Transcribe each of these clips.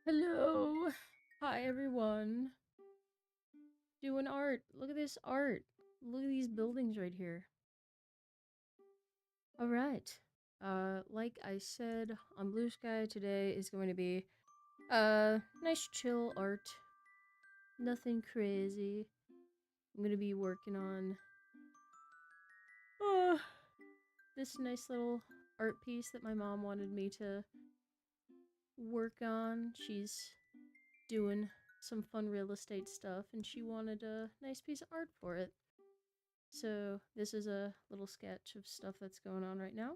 Hello. Hi, everyone. Doing art. Look at this art. Look at these buildings right here. All right. Like I said on Blue Sky, today is going to be nice chill art. Nothing crazy. I'm gonna be working on uh, this nice little art piece that my mom wanted me to work on. She's doing some fun real estate stuff, and she wanted a nice piece of art for it. So this is a little sketch of stuff that's going on right now.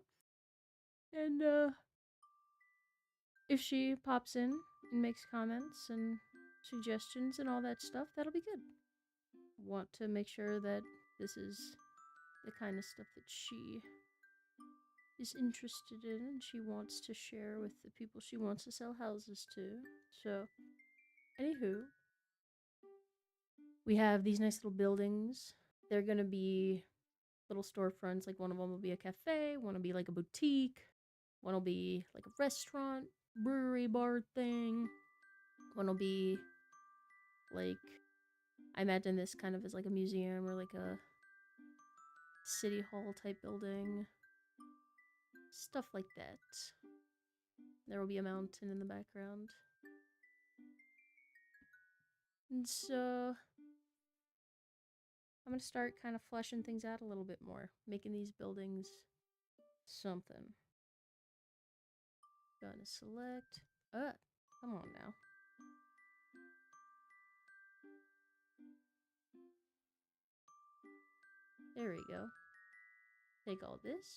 And if she pops in and makes comments and suggestions and all that stuff, that'll be good. Want to make sure that this is the kind of stuff that she is interested in and she wants to share with the people she wants to sell houses to. So, anywho, we have these nice little buildings. They're gonna be little storefronts. Like one of them will be a cafe, one will be like a boutique, one will be like a restaurant, brewery, bar thing. One will be like, I imagine this kind of is like a museum or like a city hall type building. Stuff like that. There will be a mountain in the background. And so I'm going to start kind of fleshing things out a little bit more, making these buildings something. Gonna select. Come on now. There we go. Take all this.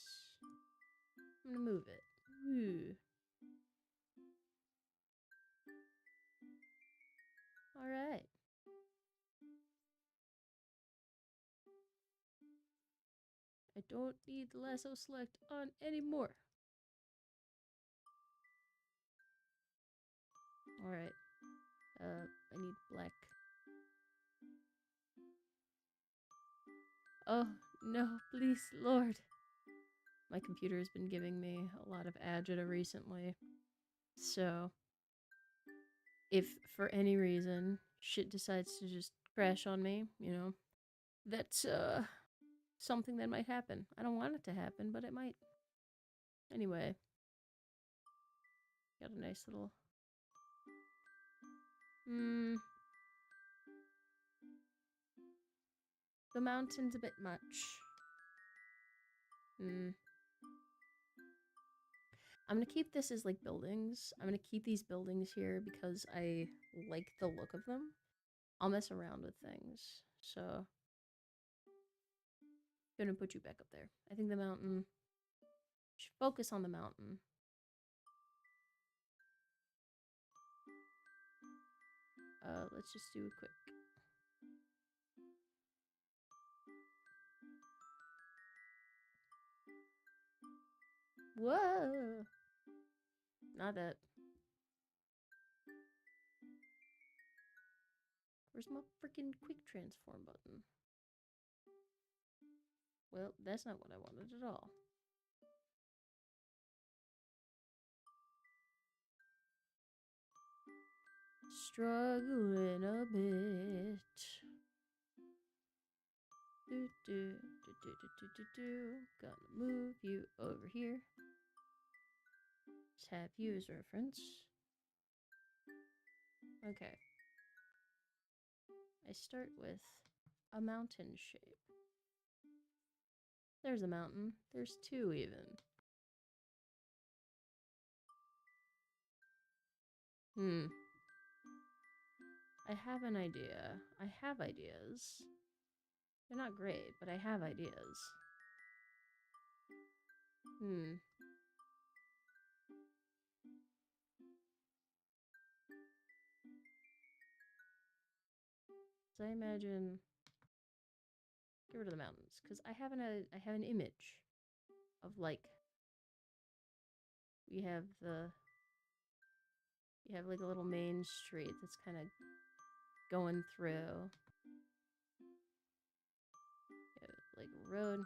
I'm gonna move it. Ooh. Alright. I don't need the lasso select on anymore. Alright. I need black. Oh, no, please, Lord. My computer has been giving me a lot of agita recently. So, if for any reason shit decides to just crash on me, that's, something that might happen. I don't want it to happen, but it might. Anyway, got a nice little. The mountain's a bit much. I'm gonna keep this as like buildings. I'm gonna keep these buildings here because I like the look of them. I'll mess around with things. So, gonna put you back up there. I think the mountain. Should focus on the mountain. Let's just do a quick. Whoa! Not that. Where's my freaking quick transform button? Well, that's not what I wanted at all. Struggling a bit. Gonna move you over here. Just have you as reference. Okay. I start with a mountain shape. There's a mountain. There's two even. I have an idea. I have ideas. They're not great, but I have ideas. So I imagine get rid of the mountains because I have an image of like we have the you have like a little main street that's kind of going through. You have like a road,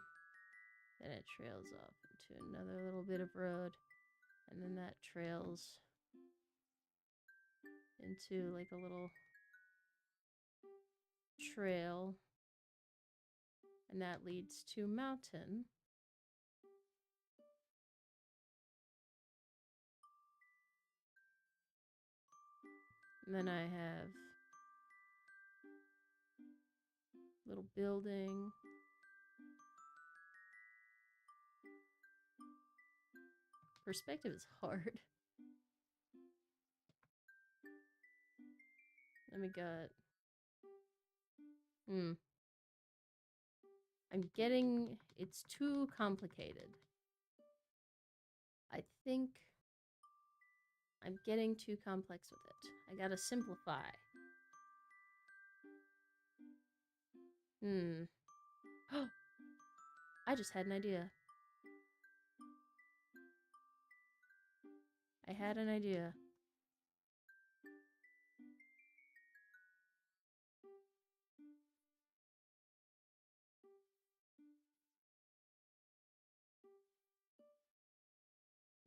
then it trails off into another little bit of road, and then that trails into like a little trail, and that leads to mountain. And then I have little building. Perspective is hard. Then we got... I'm getting... It's too complicated. I think I'm getting too complex with it. I gotta simplify. I just had an idea. I had an idea.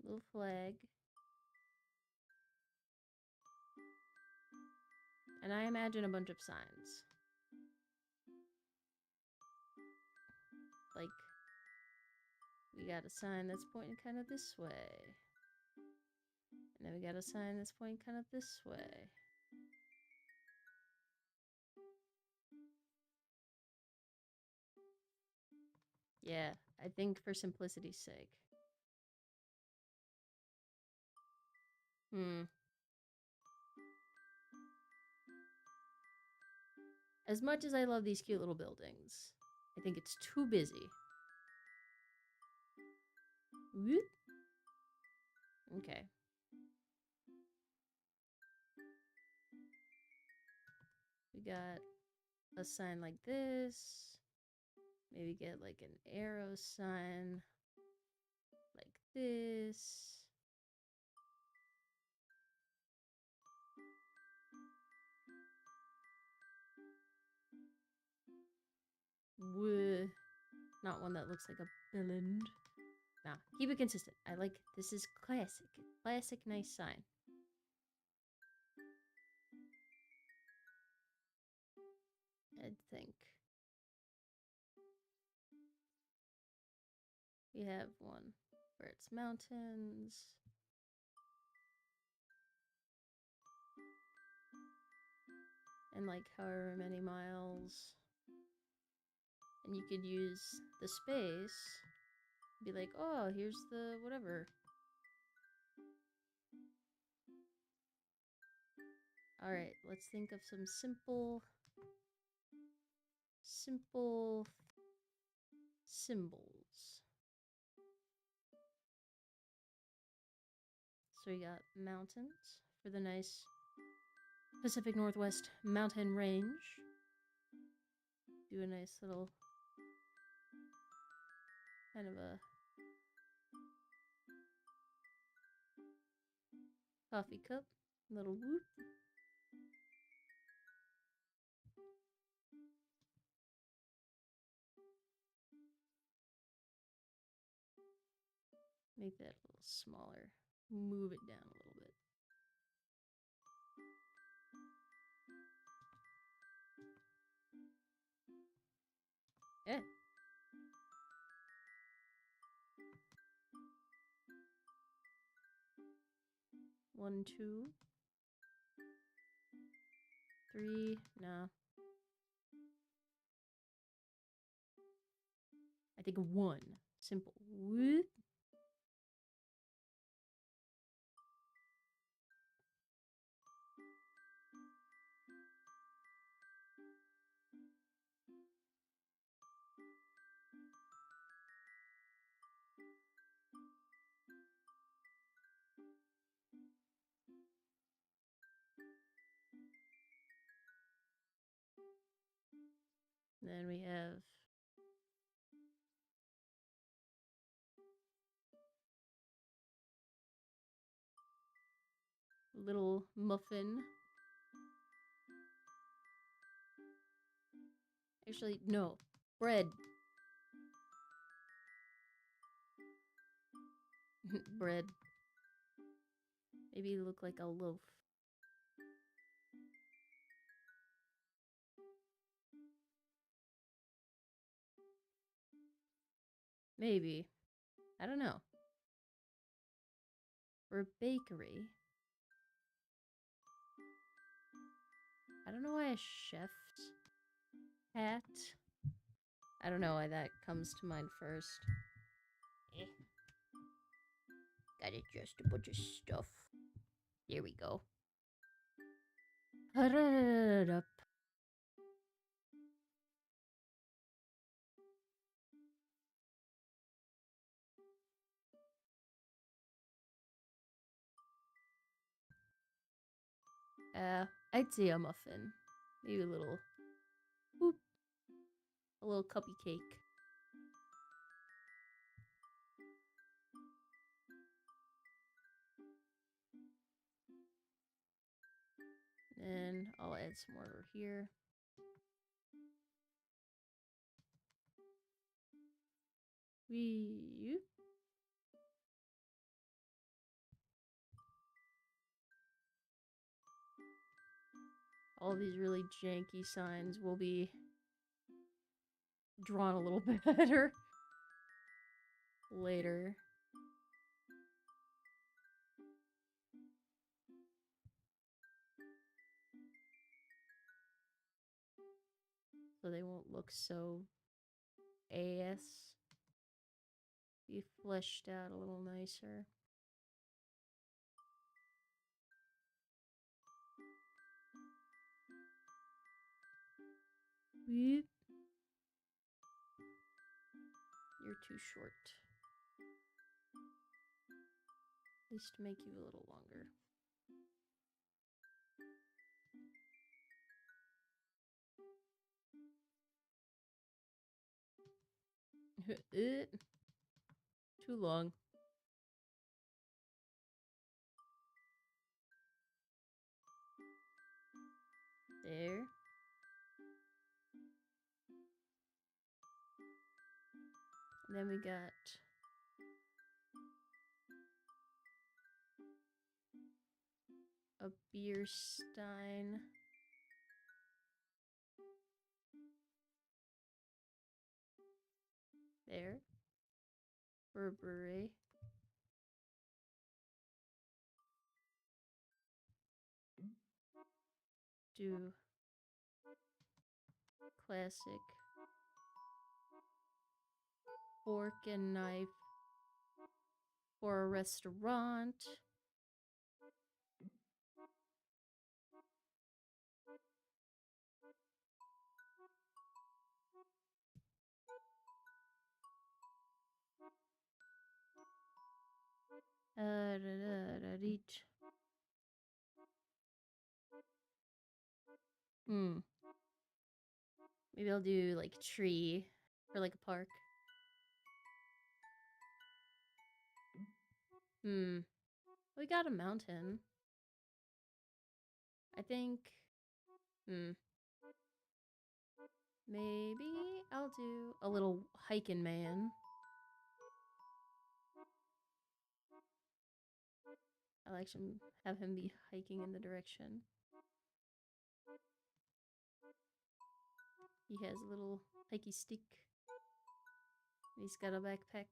Little flag. And I imagine a bunch of signs. Like, we got a sign that's pointing kind of this way. And then we got a sign that's pointing kind of this way. Yeah, I think for simplicity's sake. As much as I love these cute little buildings, I think it's too busy. Whoop. Okay. We got a sign like this. Maybe get like an arrow sign like this. Whoa. Not one that looks like a villain. Nah, keep it consistent. I like, this is classic. Classic nice sign. I think. We have one where it's mountains. And like however many miles. And you could use the space. Be like, oh, here's the whatever. Alright, let's think of some simple symbols. So we got mountains for the nice Pacific Northwest mountain range. Do a nice little kind of a coffee cup, little whoop. Make that a little smaller. Move it down a little bit. Yeah. One, two, three. No. I think one. Simple. Whoop. Then we have little muffin. Actually, no. Bread. Bread. Maybe look like a loaf. Maybe. I don't know. For a bakery. I don't know why a chef's hat. I don't know why that comes to mind first. Eh. Gotta adjust a bunch of stuff. Here we go. Up. I'd say a muffin. Maybe a little, whoop, a little cuppy cake. And I'll add some more over here. We. All these really janky signs will be drawn a little bit better later. So they won't look so ass. Be fleshed out a little nicer. Weep. You're too short. At least to make you a little longer. Too long. There. And then we got a beer stein. There. For a brewery. Do classic fork and knife for a restaurant. Hmm. Maybe I'll do like a tree for like a park. Hmm. We got a mountain. I think. Hmm. Maybe I'll do a little hiking man. I'll actually have him be hiking in the direction. He has a little hikey stick. He's got a backpack.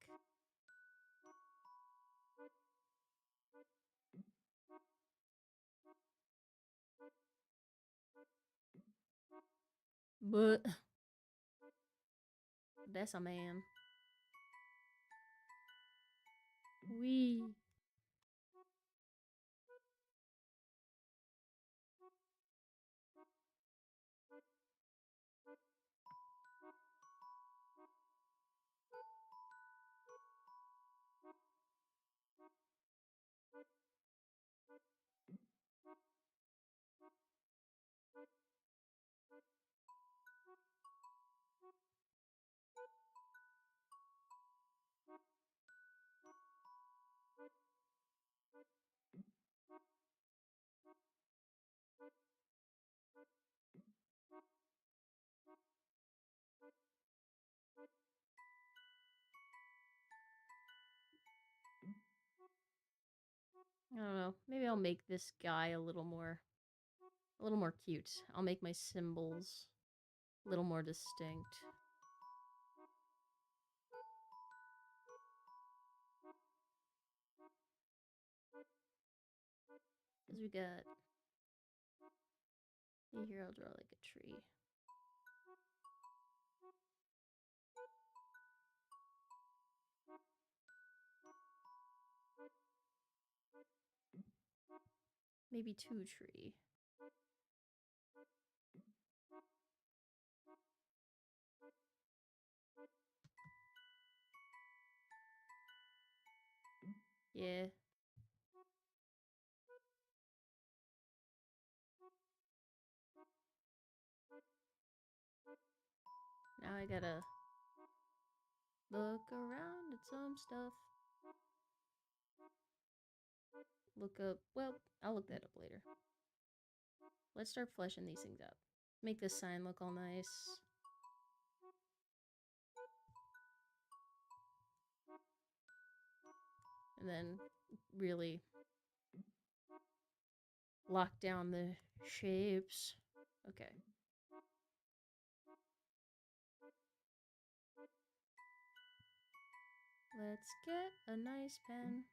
But that's a man. Wee. I don't know. Maybe I'll make this guy a little more cute. I'll make my symbols a little more distinct. we got? Here, I'll draw like a tree. Maybe 2 tree. Yeah. Now I gotta look around at some stuff. Look up. Well, I'll look that up later. Let's start fleshing these things out. Make this sign look all nice. And then really lock down the shapes. Okay. Let's get a nice pen.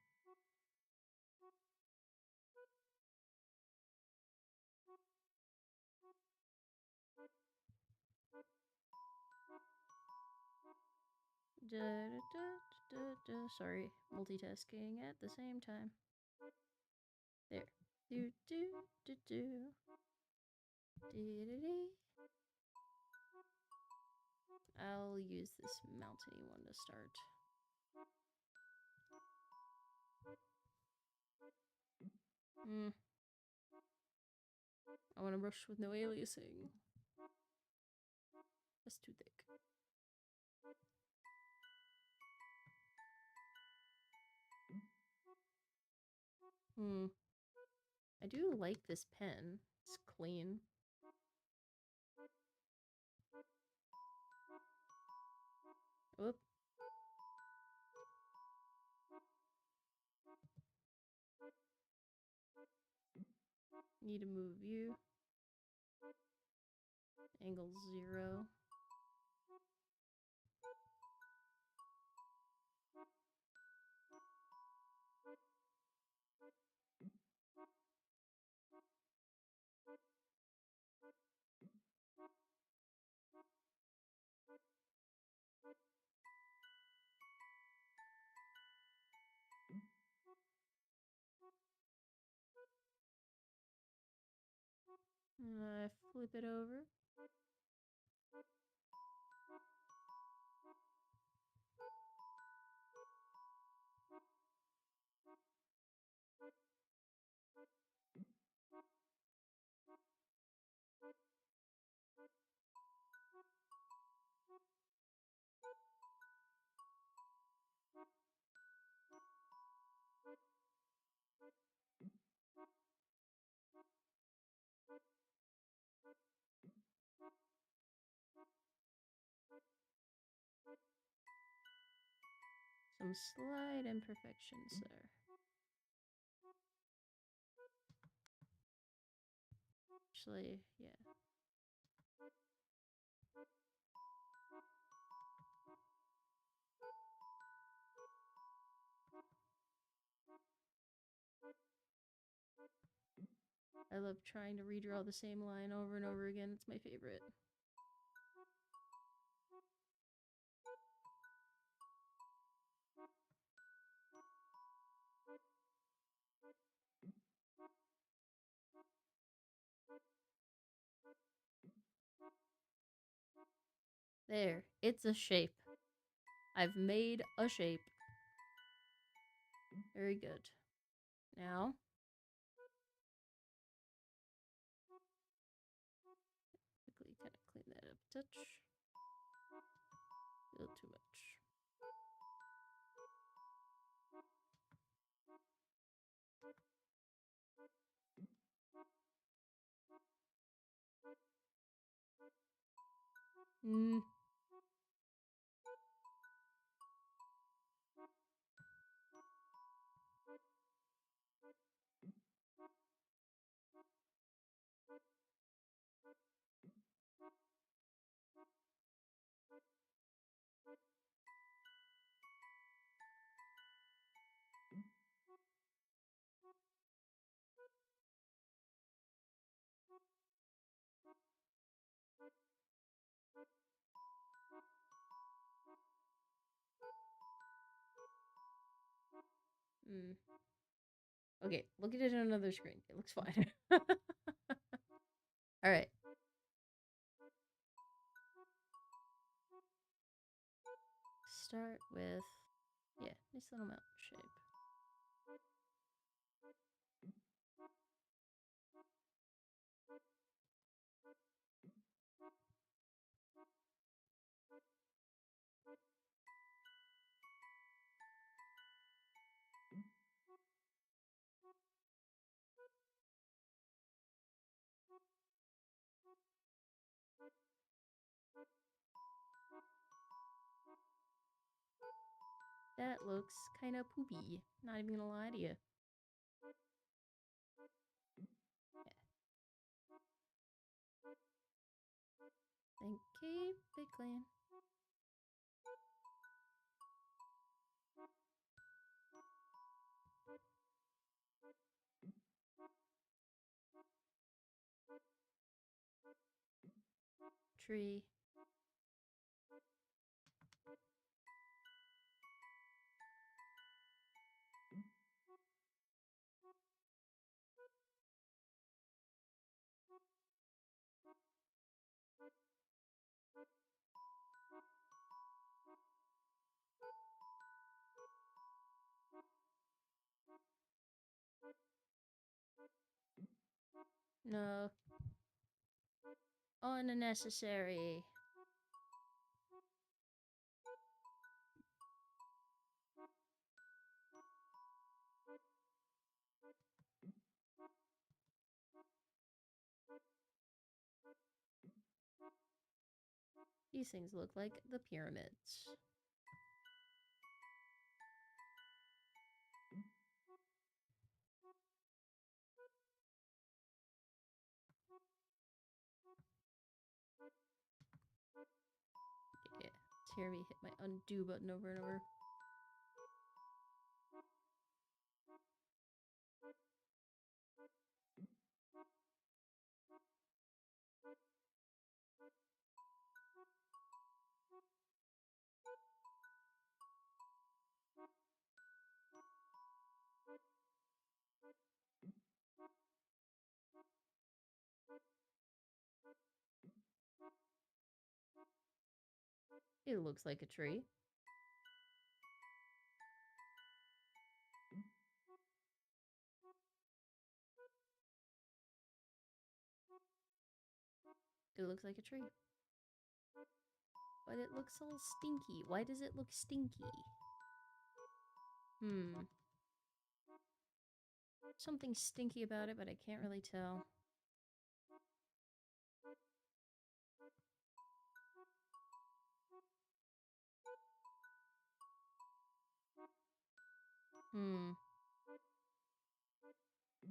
Sorry, multitasking at the same time. There. Do do do do. I'll use this mountainy one to start. I want to brush with no aliasing. That's too thick. I do like this pen. It's clean. Whoop. Need to move you. Angle 0. Flip it over. Some slight imperfections there. Actually, yeah. I love trying to redraw the same line over and over again. It's my favorite. There, it's a shape. I've made a shape. Very good. Now, quickly kind of clean that up a touch. A little too much. Hmm. Okay, look at it on another screen. It looks fine. Alright. Start with, yeah, nice little mountain shape. That looks kind of poopy. Not even gonna lie to you. Then keep it clean. Tree. No. Unnecessary. These things look like the pyramids. Yeah, it's hear me hit my undo button over and over. It looks like a tree. It looks like a tree. But it looks all stinky. Why does it look stinky? Something stinky about it, but I can't really tell.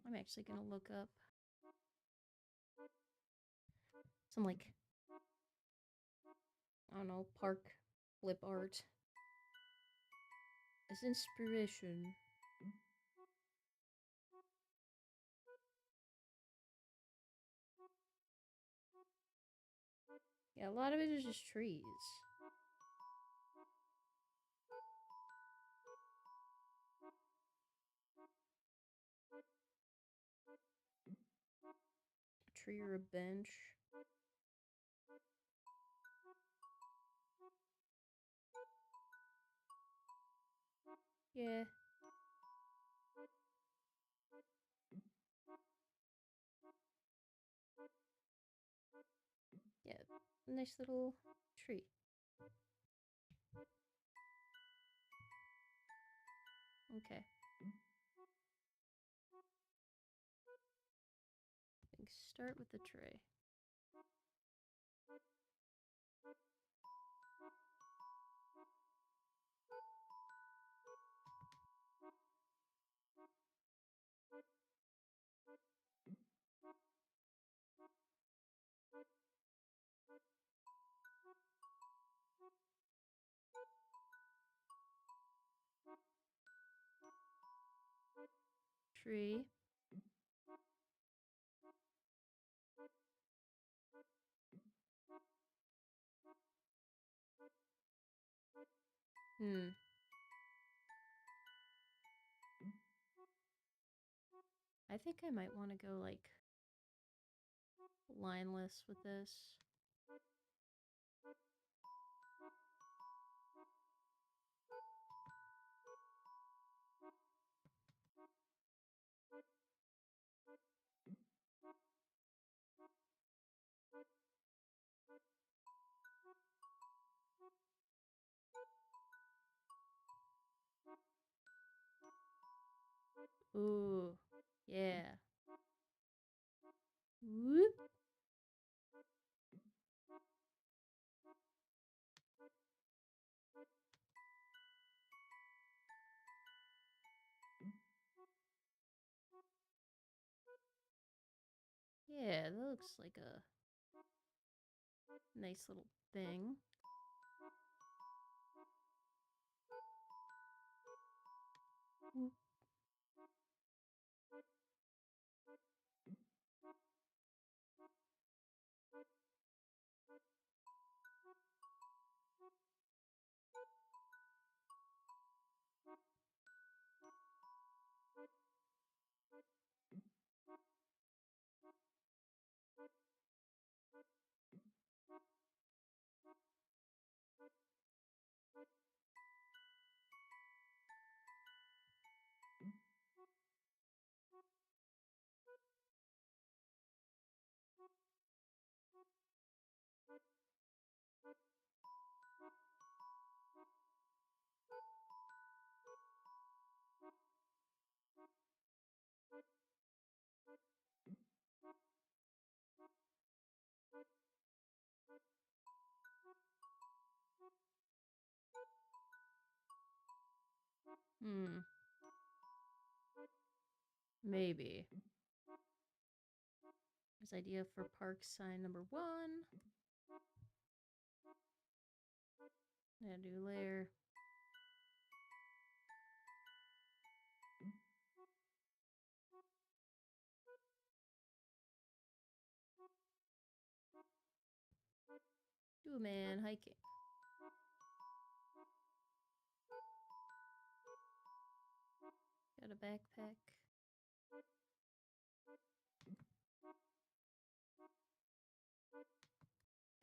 I'm actually gonna look up some, like, I don't know, park flip art as inspiration. Yeah, a lot of it is just trees. A tree or a bench. Yeah. Yeah, nice little tree. Okay. I think start with the tray. Tree. I think I might want to go like lineless with this. Ooh, yeah. Whoop. Yeah, that looks like a nice little thing. Whoop. Hmm. Maybe. There's idea for park sign number 1. Yeah, do layer. Do a man hiking. Got a backpack.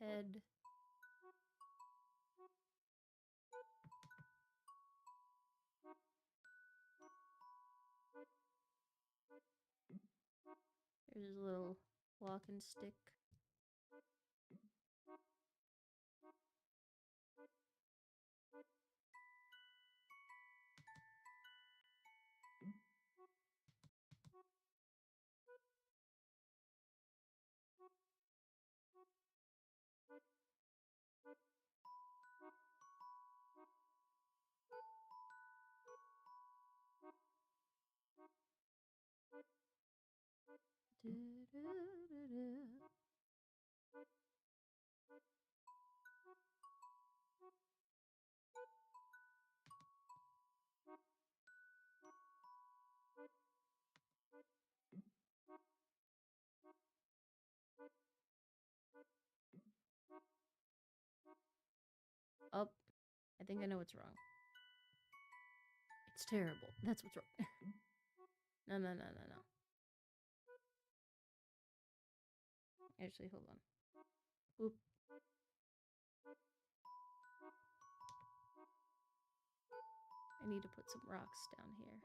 Head. There's a little walking stick. Da-da-da-da. Oh, I think I know what's wrong. It's terrible. That's what's wrong. No, no, no, no, no. Actually, hold on. Boop. I need to put some rocks down here.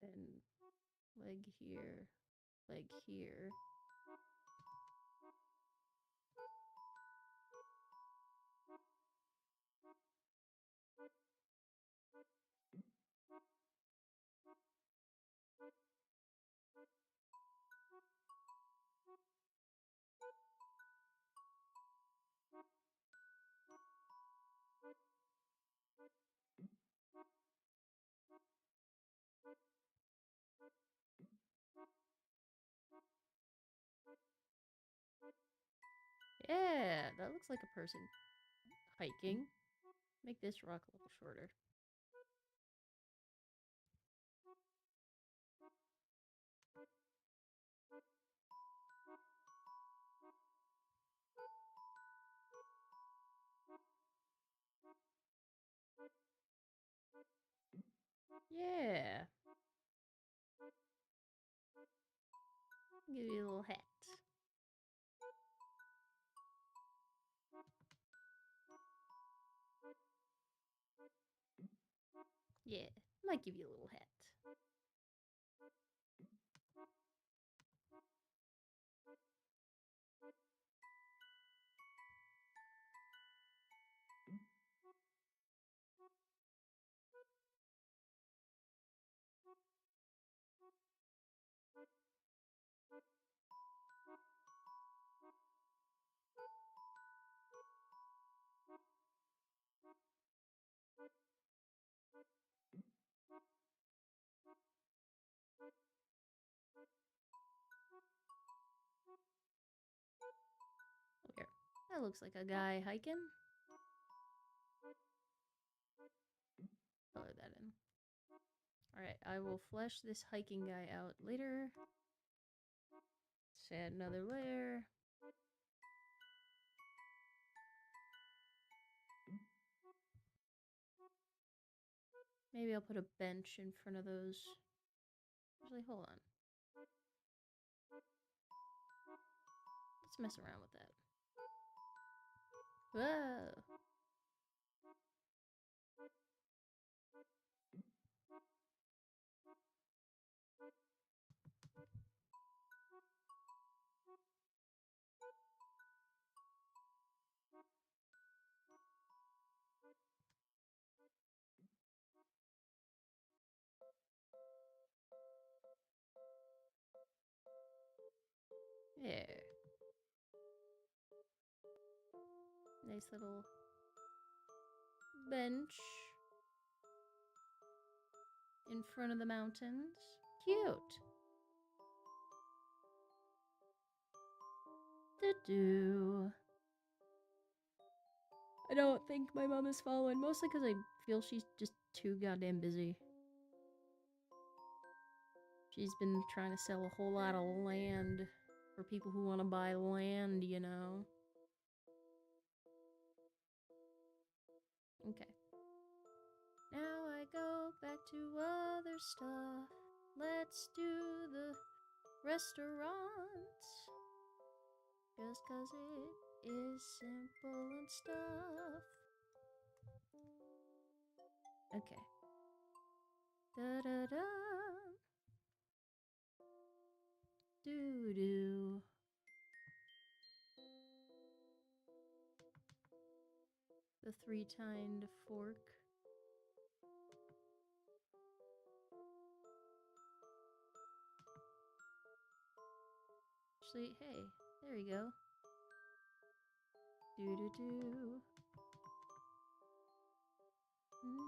And leg here, leg here. Yeah, that looks like a person hiking. Make this rock a little shorter. Yeah. Give you a little hat. Yeah, might give you a little hat. Here. That looks like a guy hiking. Color that in. Alright, I will flesh this hiking guy out later. Let's add another layer. Maybe I'll put a bench in front of those. Actually, hold on. Let's mess around with that. Whoa! There. Nice little bench in front of the mountains. Cute. Do-do. I don't think my mom is following, mostly because I feel she's just too goddamn busy. She's been trying to sell a whole lot of land for people who want to buy land, you know. Okay. Now I go back to other stuff. Let's do the restaurant. Just 'cause it is simple and stuff. Okay. Da-da-da. Do-do. The three-tined fork. Actually, hey, there you go. Do-do-do.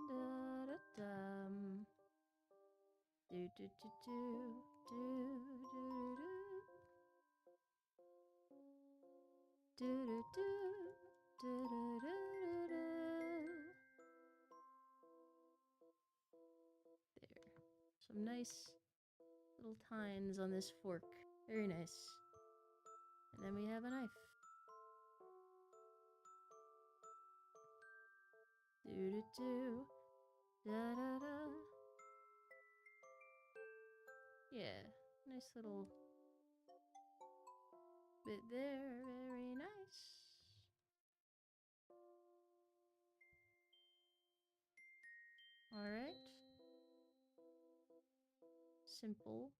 Da-da-dum. Do-do-do-do. Do-do-do-do. Do-do-do. Do-do-do-do-do. There. Some nice little tines on this fork. Very nice. And then we have a knife. Do-do-do. Da-da-da. Yeah. Nice little bit there. Very nice. Alright. Simple.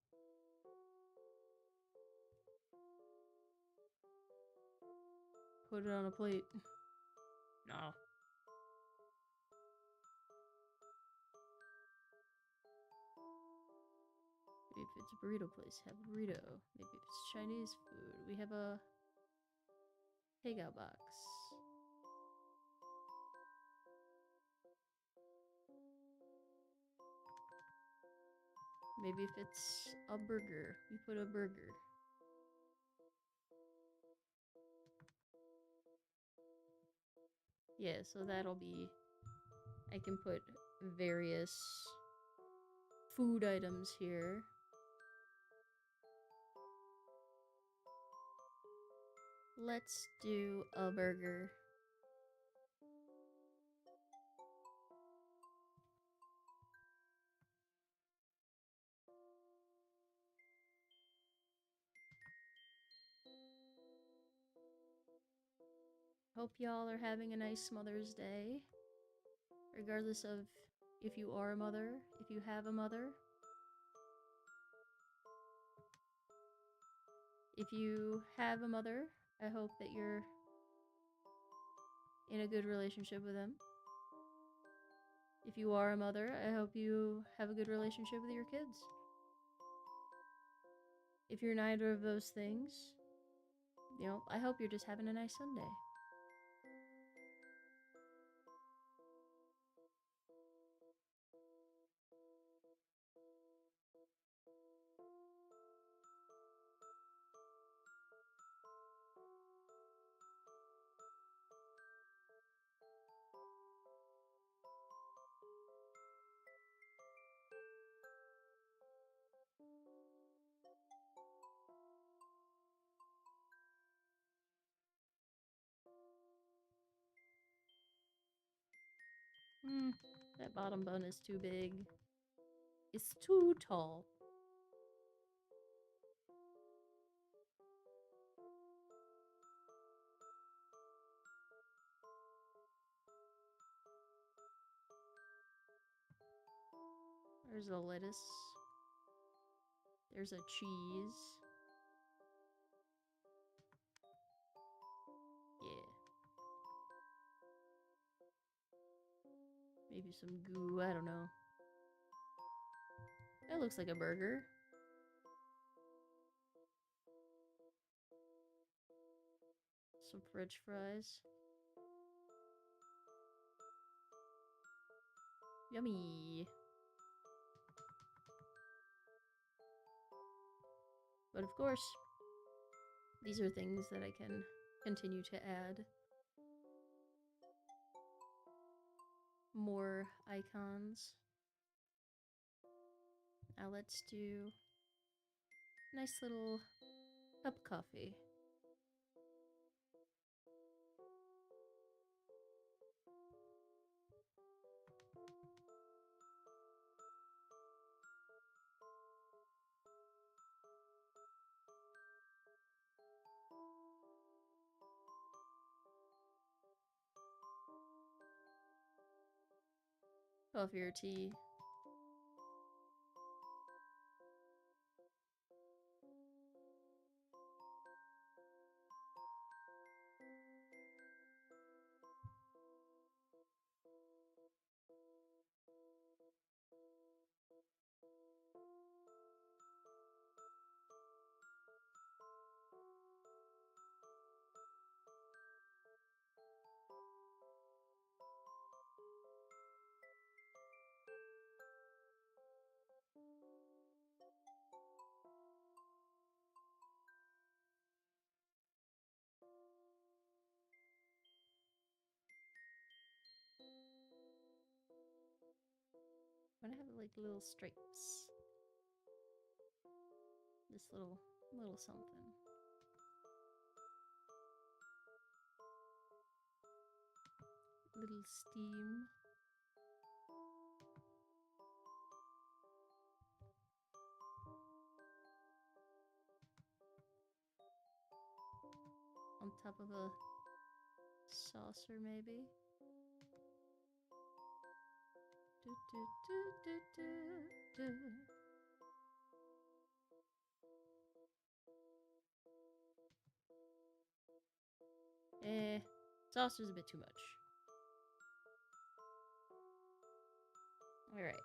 Put it on a plate. No. Maybe if it's a burrito place, have a burrito. Maybe if it's Chinese food, we have a takeout box. Maybe if it's a burger, we put a burger. Yeah, so that'll be. I can put various food items here. Let's do a burger. Hope y'all are having a nice Mother's Day. Regardless of if you are a mother, if you have a mother. If you have a mother, I hope that you're in a good relationship with them. If you are a mother, I hope you have a good relationship with your kids. If you're neither of those things, I hope you're just having a nice Sunday. That bottom bun is too big. It's too tall. There's a lettuce. There's a cheese. Yeah. Maybe some goo, I don't know. That looks like a burger. Some french fries. Yummy. But of course, these are things that I can continue to add. More icons. Now let's do a nice little cup of coffee. Coffee or tea. I'm gonna have like little stripes. This little something. Little steam. On top of a saucer, maybe. Do, do, do, do, do, do. Saucer's a bit too much. Alright.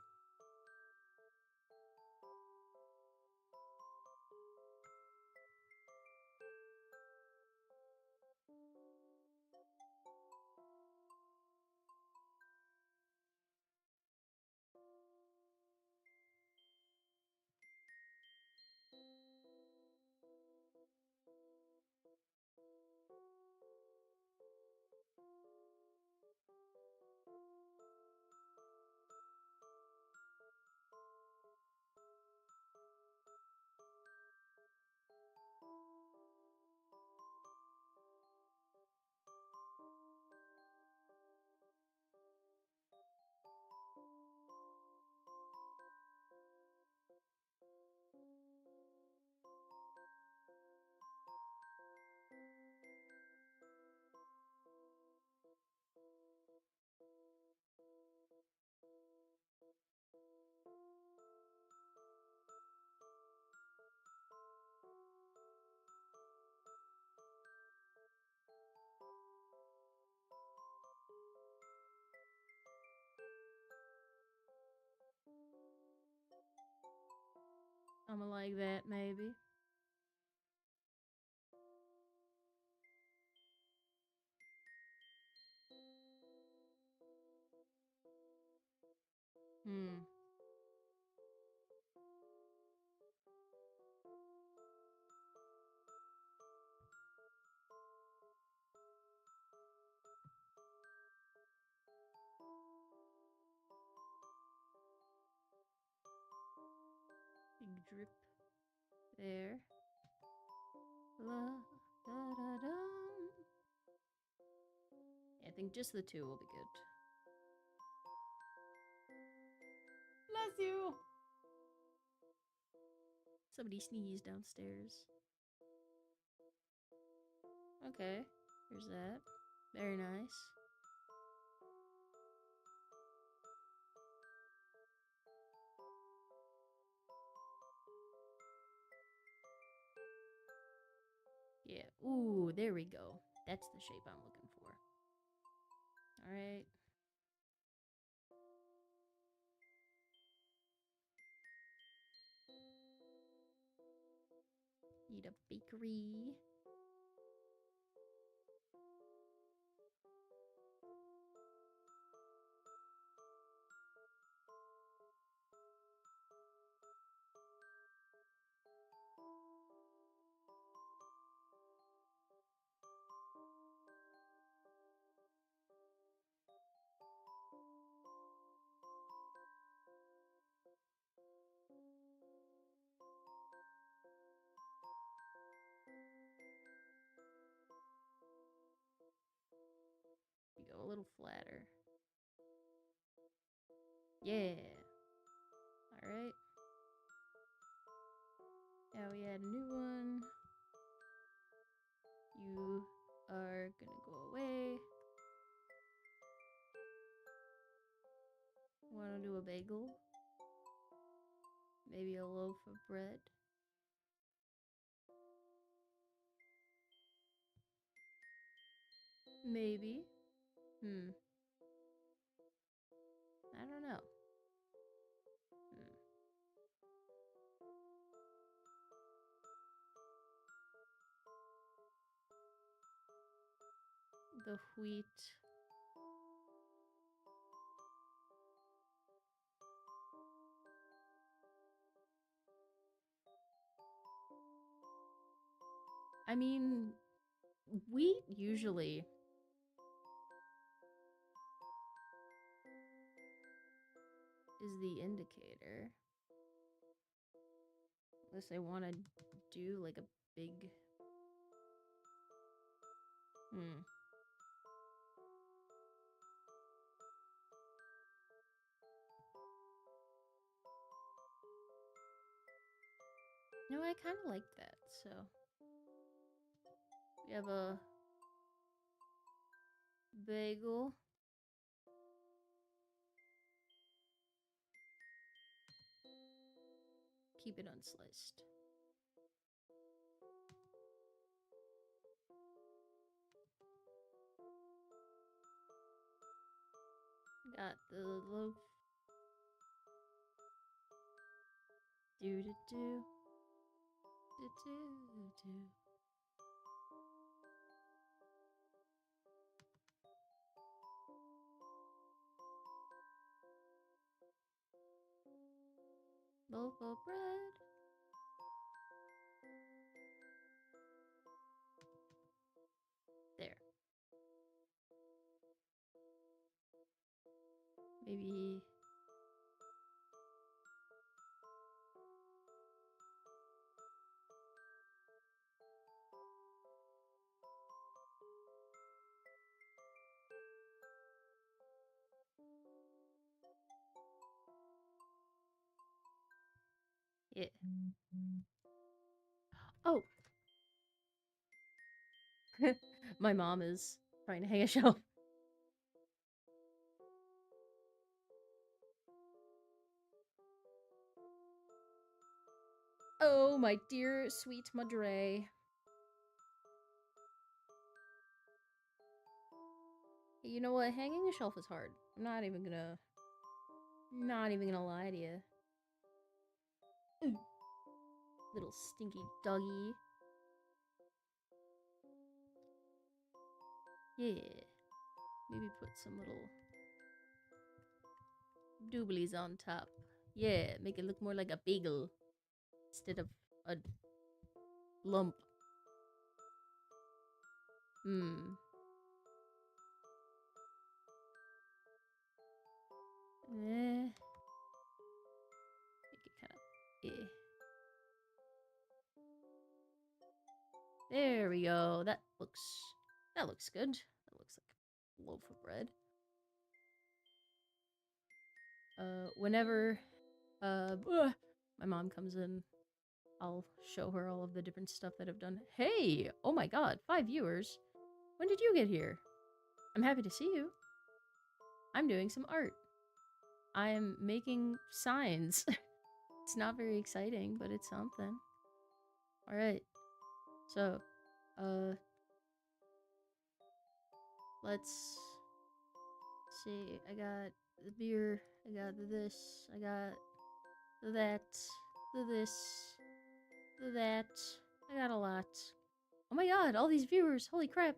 I'ma like that, maybe. Hmm. Big drip there. La da da dum. Yeah, I think just the two will be good. Bless you! Somebody sneezed downstairs. Okay, here's that. Very nice. Yeah, ooh, there we go. That's the shape I'm looking for. Alright. Eat a bakery. You go a little flatter. Yeah. Alright. Now we add a new one. You are gonna go away. Wanna do a bagel? Maybe a loaf of bread? Maybe. I don't know. The wheat. I mean, wheat usually is the indicator. Unless I want to do like a big... No, I kind of like that, so... We have a bagel. Keep it unsliced. Got the loaf. Do do do. Do do do. Loaf of bread. There. Maybe... Yeah. Oh! My mom is trying to hang a shelf. Oh, my dear sweet Madre. You know what? Hanging a shelf is hard. I'm not even gonna lie to you. Little stinky doggy. Yeah. Maybe put some little dooblies on top. Yeah, make it look more like a bagel instead of a lump. Hmm. Make it kind of. There we go. That looks good. That looks like a loaf of bread. Whenever my mom comes in, I'll show her all of the different stuff that I've done. Hey! Oh my god, 5 viewers. When did you get here? I'm happy to see you. I'm doing some art. I am making signs. It's not very exciting, but it's something. Alright. So, let's see. I got the beer. I got this. I got that. This. That. I got a lot. Oh my god, all these viewers. Holy crap.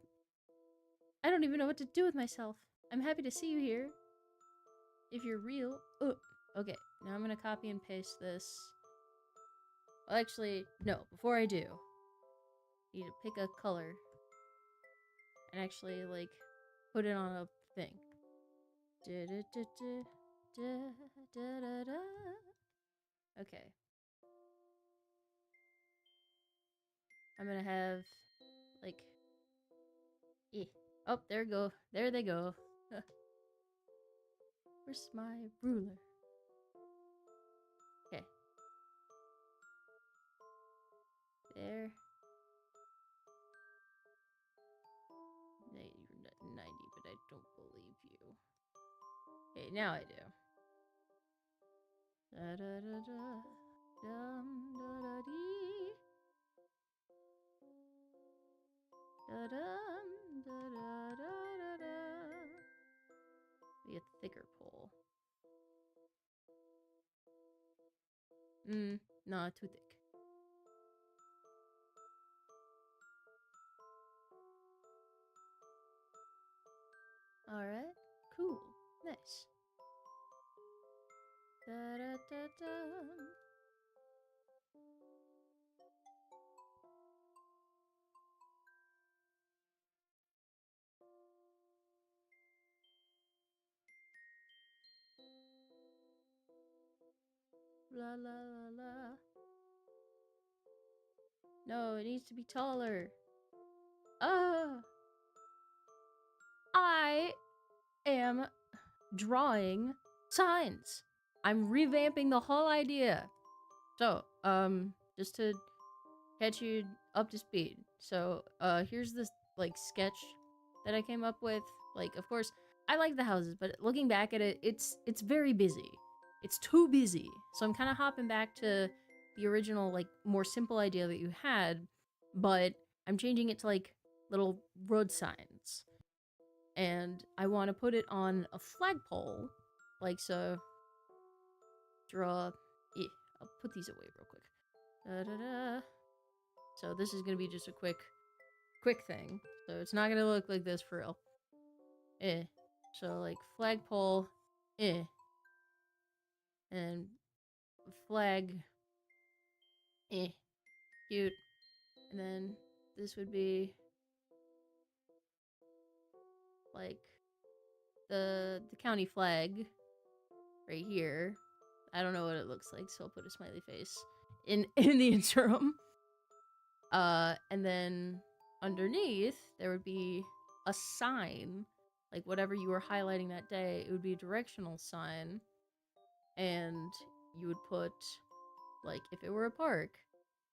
I don't even know what to do with myself. I'm happy to see you here. If you're real. Okay, now I'm gonna copy and paste this. Well, actually, no. Before I do, I need to pick a color and actually, like, put it on a thing. Okay. I'm gonna have, like, oh, there go. There they go. Where's my ruler? Okay. There. You're not 90, but I don't believe you. Okay, now I do. Da da da da. Dum da da dee. Da dum da da da da da. Be a thicker pole. Nah, too thick. Alright, cool. Nice. Da da da da. La la la la. No, it needs to be taller. I am drawing signs. I'm revamping the whole idea. So, just to catch you up to speed. So, here's this, like, sketch that I came up with. Like, of course, I like the houses, but looking back at it, it's very busy. It's too busy. So I'm kind of hopping back to the original, like, more simple idea that you had, but I'm changing it to, like, little road signs. And I want to put it on a flagpole, like so. Draw. I'll put these away real quick. Da da da. So this is gonna be just a quick thing. So it's not gonna look like this for real. So like flagpole. And flag. Cute. And then this would be like the county flag right here. I don't know what it looks like, so I'll put a smiley face in the interim. And then underneath there would be a sign, like whatever you were highlighting that day. It would be a directional sign, and you would put, like, if it were a park,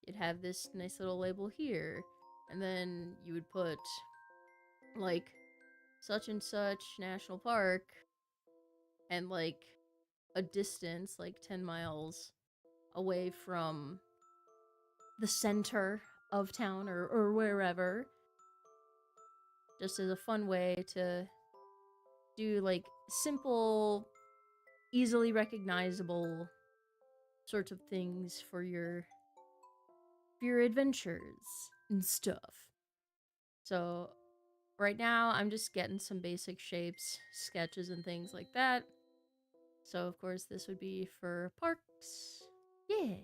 you'd have this nice little label here, and then you would put, like, such and such national park, and like a distance, like 10 miles away from the center of town or wherever, just as a fun way to do, like, simple, easily recognizable sorts of things for your for your adventures and stuff. So right now, I'm just getting some basic shapes, sketches, and things like that. So, of course, this would be for parks. Yeah.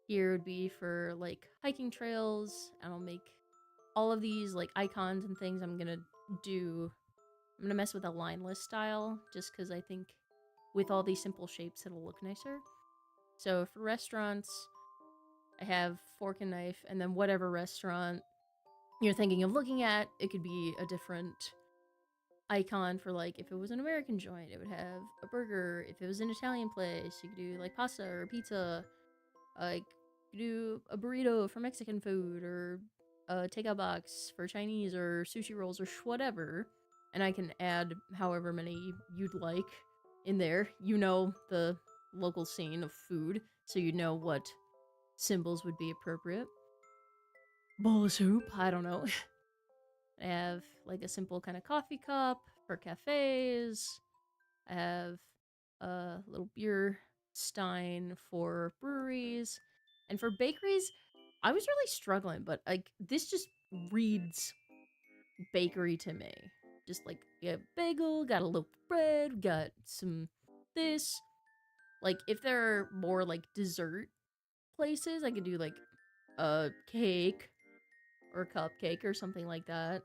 Here would be for, like, hiking trails, and I'll make all of these, like, icons and things. I'm gonna mess with a lineless style, just because I think with all these simple shapes, it'll look nicer. So, for restaurants, I have fork and knife, and then whatever restaurant you're thinking of looking at, it could be a different icon for, like, if it was an American joint, it would have a burger. If it was an Italian place, you could do like pasta or pizza. Like, you do a burrito for Mexican food, or a takeout box for Chinese, or sushi rolls, or whatever. And I can add however many you'd like in there. You know the local scene of food, so you know what symbols would be appropriate. Bowl of soup, I don't know. I have like a simple kind of coffee cup for cafes. I have a little beer stein for breweries. And for bakeries, I was really struggling, but like this just reads bakery to me. Just like, you have bagel, got a loaf of bread, got some this. Like, if there are more like dessert places, I could do like a cake or a cupcake or something like that.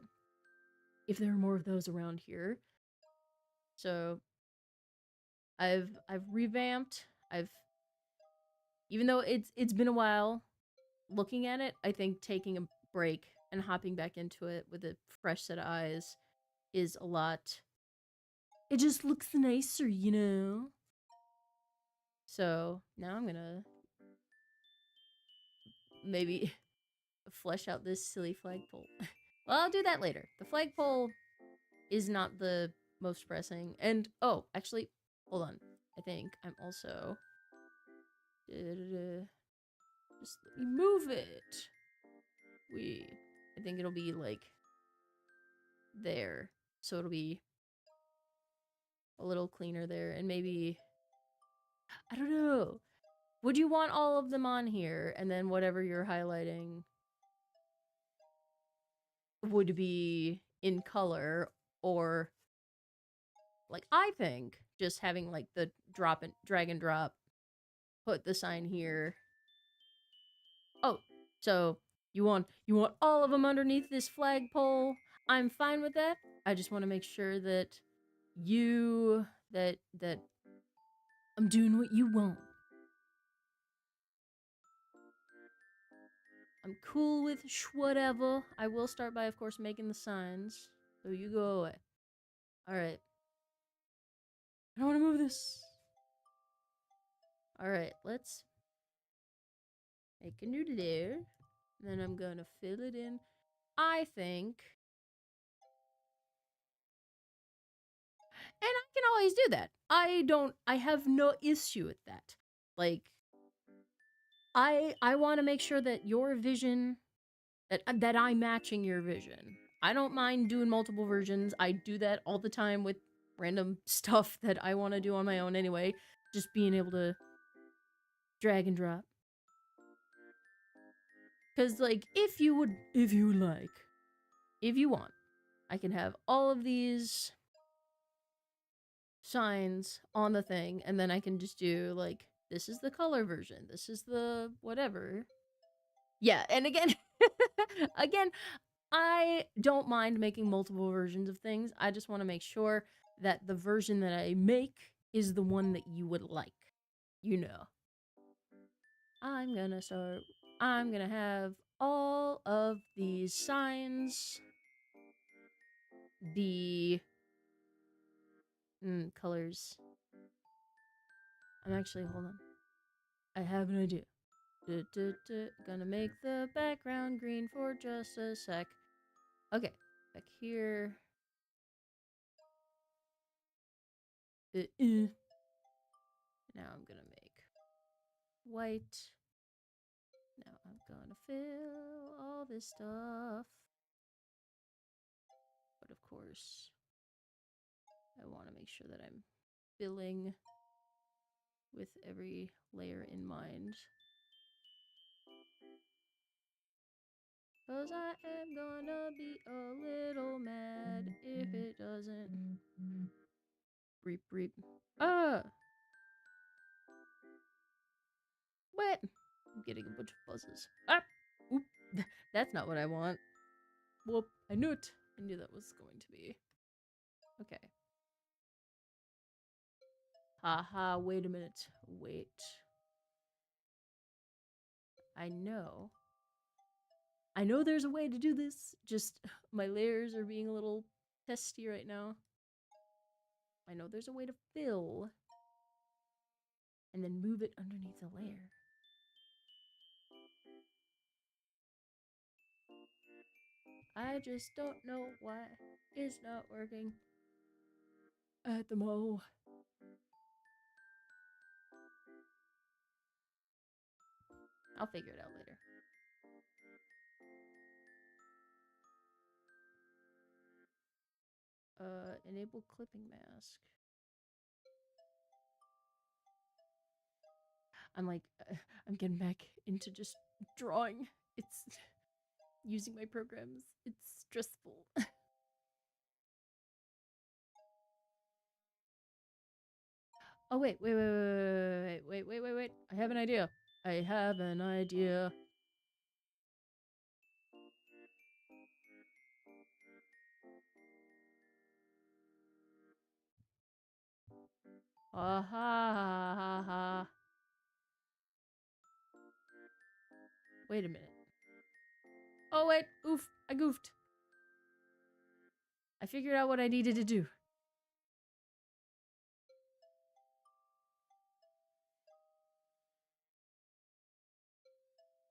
If there are more of those around here. So I've revamped. I've Even though it's been a while looking at it, I think taking a break and hopping back into it with a fresh set of eyes is a lot. It just looks nicer, you know? So now I'm gonna maybe flesh out this silly flagpole. Well, I'll do that later. The flagpole is not the most pressing. And, oh, actually, hold on. I think I'm also... Just let me move it. I think it'll be, like, there. So it'll be a little cleaner there. And maybe... I don't know. Would you want all of them on here, and then whatever you're highlighting would be in color, or... Like, I think just having, like, the drag and drop, put the sign here. Oh, so you want all of them underneath this flagpole? I'm fine with that. I just want to make sure that that I'm doing what you want. I'm cool with whatever. I will start by, of course, making the signs. So you go away. Alright. I don't want to move this. Alright, let's make a new layer. Then I'm gonna fill it in. I think. And I can always do that. I have no issue with that. Like, I want to make sure that your vision, that I'm matching your vision. I don't mind doing multiple versions. I do that all the time with random stuff that I want to do on my own anyway. Just being able to drag and drop. Cause like, if you want, I can have all of these signs on the thing, and then I can just do like, this is the color version, this is the whatever. Yeah, and again, again, I don't mind making multiple versions of things. I just want to make sure that the version that I make is the one that you would like. You know. I'm gonna have all of these signs be colors. Hold on. I have an idea. Gonna make the background green for just a sec. Okay, back here. Now I'm gonna make white. Now I'm gonna fill all this stuff. But of course, I want to make sure that I'm filling with every layer in mind. 'Cause I am gonna be a little mad if it doesn't. Reap, reap. Ah! What? I'm getting a bunch of buzzes. Ah! Oop. That's not what I want. Whoop. I knew it. I knew that was going to be. Okay. Haha, wait a minute. Wait. I know. I know there's a way to do this. Just my layers are being a little testy right now. I know there's a way to fill and then move it underneath the layer. I just don't know why it's not working at the mo. I'll figure it out later. Enable clipping mask. I'm like, I'm getting back into just drawing. It's using my programs. It's stressful. Oh, wait. I have an idea. I have an idea. Ha ha ha ha. Wait a minute. Oh, wait. Oof. I goofed. I figured out what I needed to do.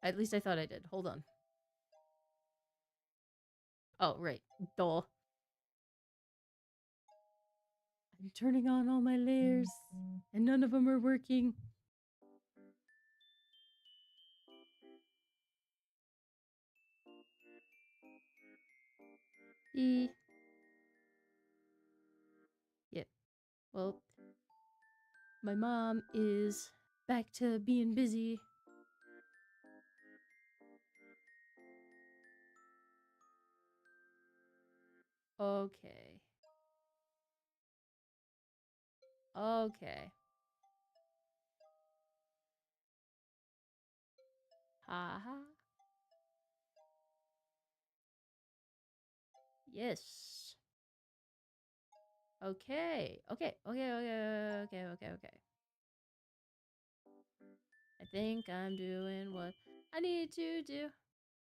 At least I thought I did. Hold on. Oh, right. Duh. I'm turning on all my layers, and none of them are working. Yep. Well, my mom is back to being busy. Okay. Okay. Haha. Yes. Okay. Okay. I think I'm doing what I need to do.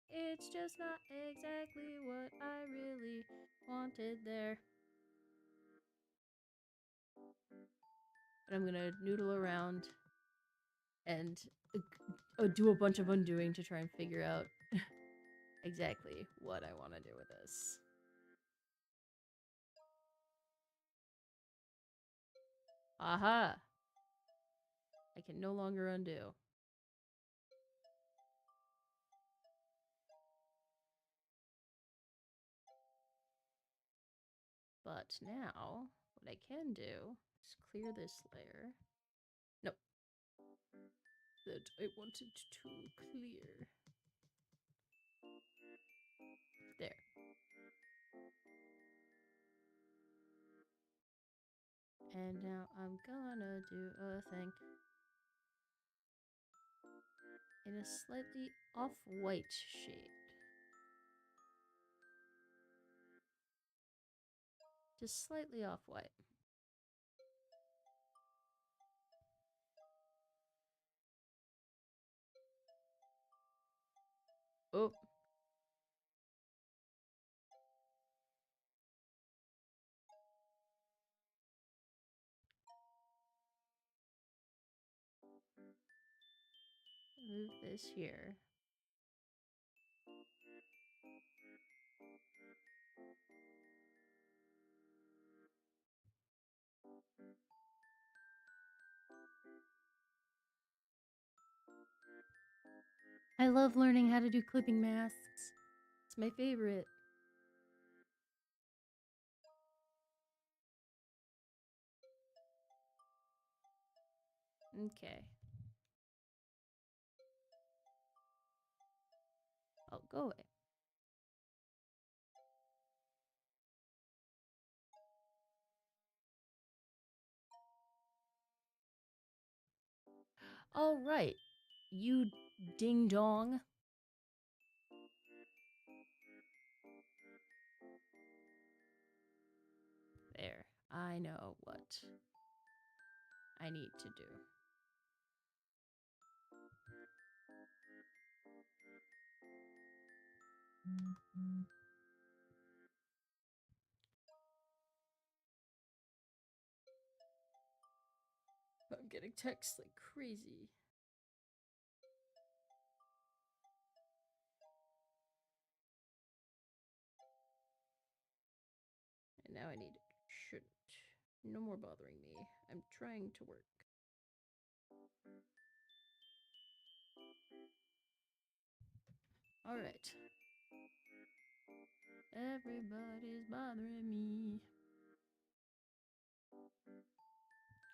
It's just not exactly what I really wanted there. But I'm gonna noodle around and do a bunch of undoing to try and figure out exactly what I want to do with this. Aha! I can no longer undo. But now, what I can do is clear this layer. Nope. That I wanted to clear. There. And now I'm gonna do a thing in a slightly off-white shade. Just slightly off-white. Oh. Move this here. I love learning how to do clipping masks. It's my favorite. Okay. Oh, go away. All right, you ding dong. There, I know what I need to do. I'm getting texts like crazy. And now I need shouldn't. No more bothering me. I'm trying to work. All right. Everybody's bothering me.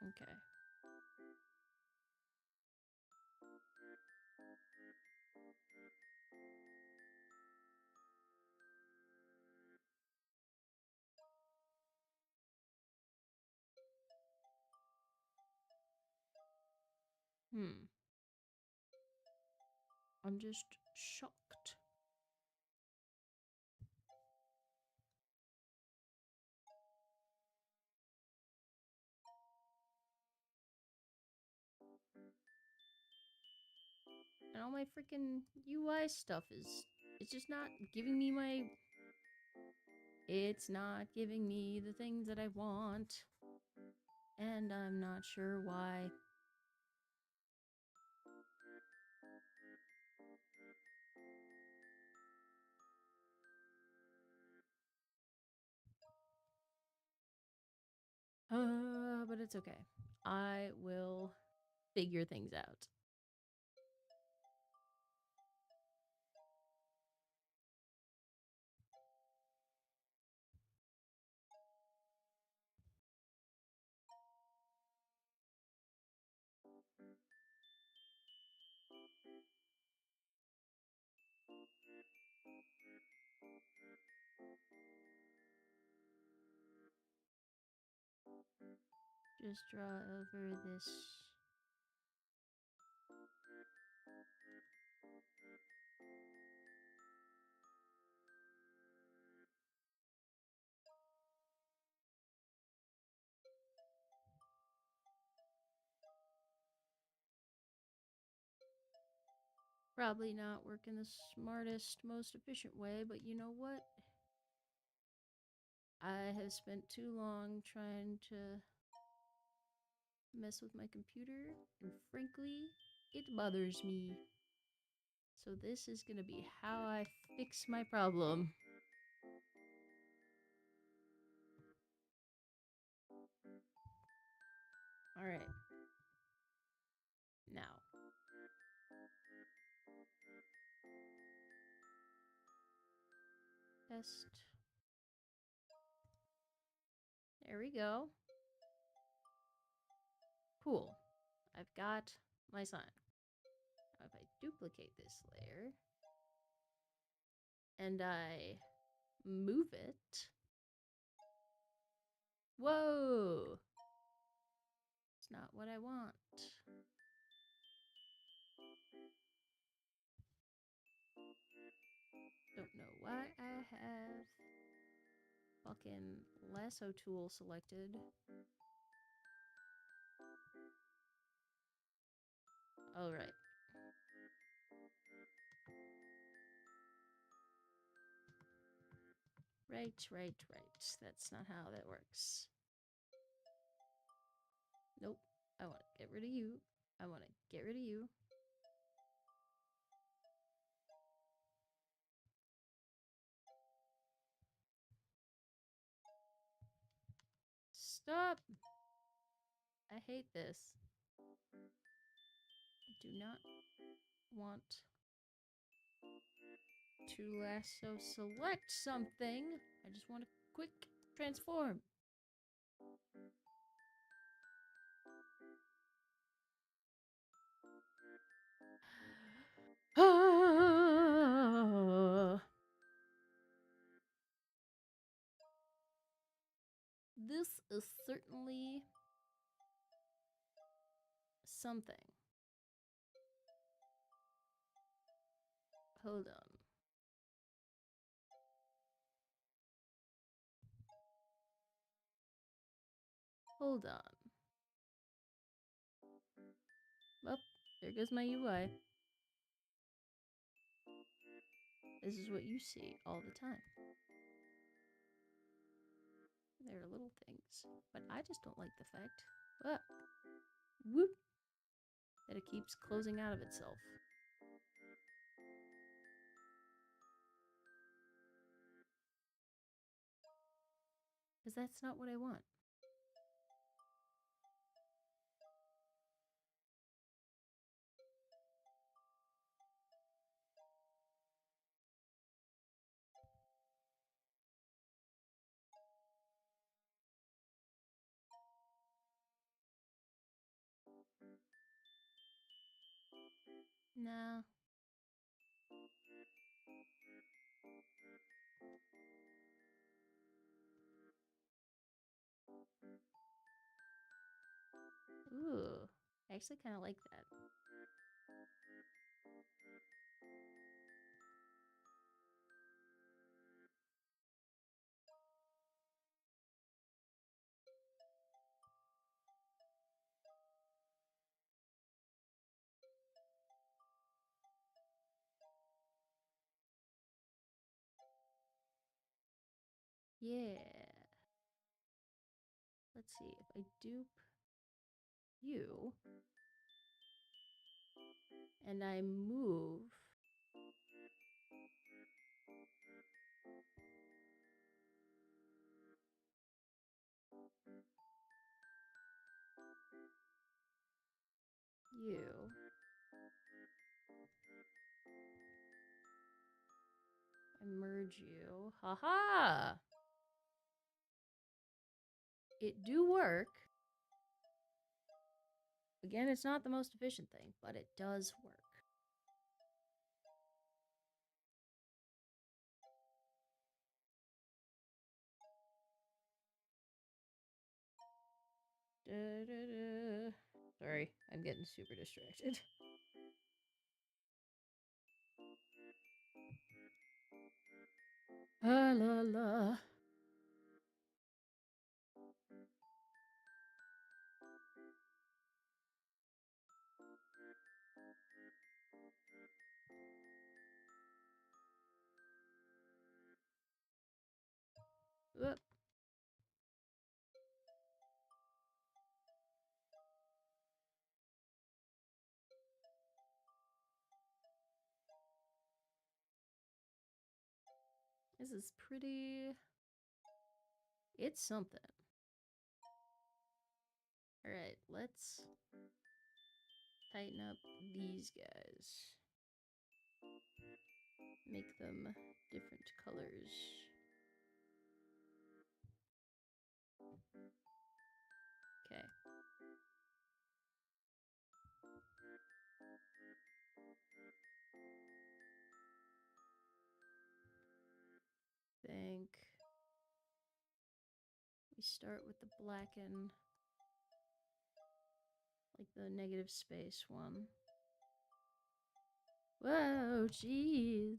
Okay. I'm just shocked. And all my freaking UI stuff is. It's just not giving me my. It's not giving me the things that I want. And I'm not sure why. But it's okay. I will figure things out. Just draw over this. Probably not working the smartest, most efficient way, but you know what? I have spent too long trying to mess with my computer, and frankly, it bothers me. So this is gonna be how I fix my problem. Alright. Now. Test. There we go. Cool. I've got my sign. Now if I duplicate this layer and I move it. Whoa! It's not what I want. Don't know why I have fucking lasso tool selected. All right. Right. That's not how that works. Nope. I want to get rid of you. I want to get rid of you. Stop! I hate this. I do not want to lasso select something. I just want a quick transform. This is certainly something. Hold on. Hold on. Well, there goes my UI. This is what you see all the time. There are little things, but I just don't like the fact, whoop, that it keeps closing out of itself. Because that's not what I want. Nah. Ooh, I actually kind of like that. Yeah. Let's see, if I dupe you and I move you, I merge you. Haha! It do work. Again, it's not the most efficient thing, but it does work. Da, da, da. Sorry, I'm getting super distracted. Ah la la. Whoop. This is pretty... It's something. Alright, let's tighten up these guys. Make them different colors. Okay. Think we start with the blacken, like the negative space one. Whoa, jeez.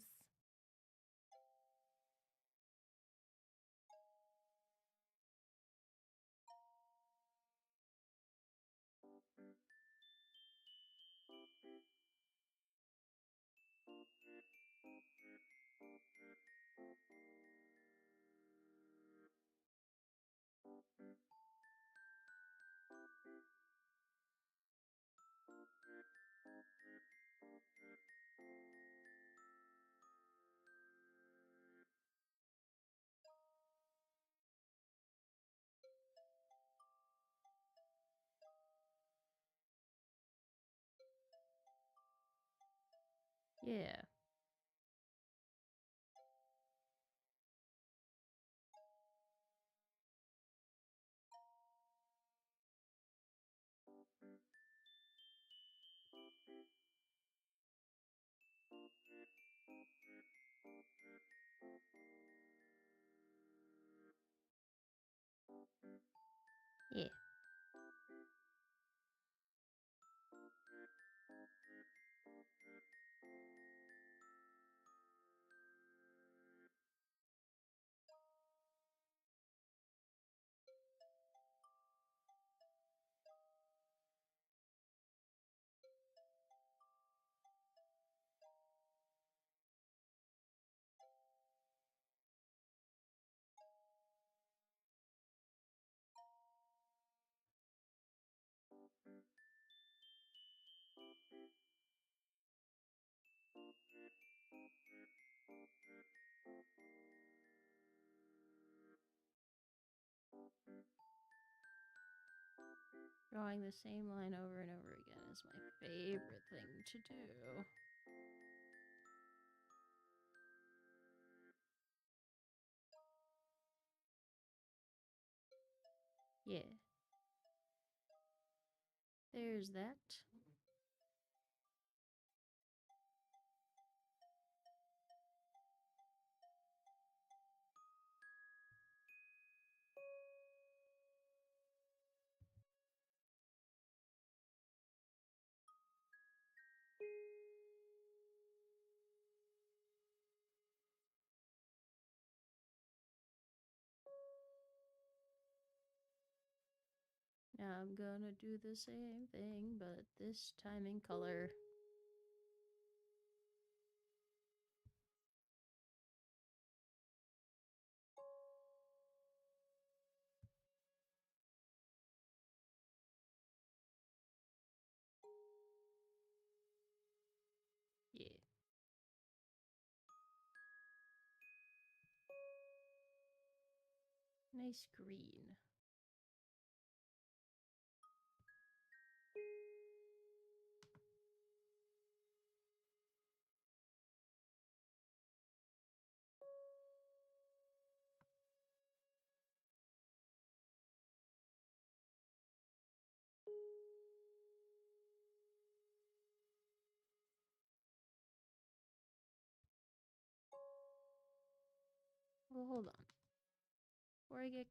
Yeah. Yeah. Drawing the same line over and over again is my favorite thing to do. Yeah. There's that. Now I'm gonna do the same thing, but this time in color. Yeah. Nice green. Well, hold on. Before I get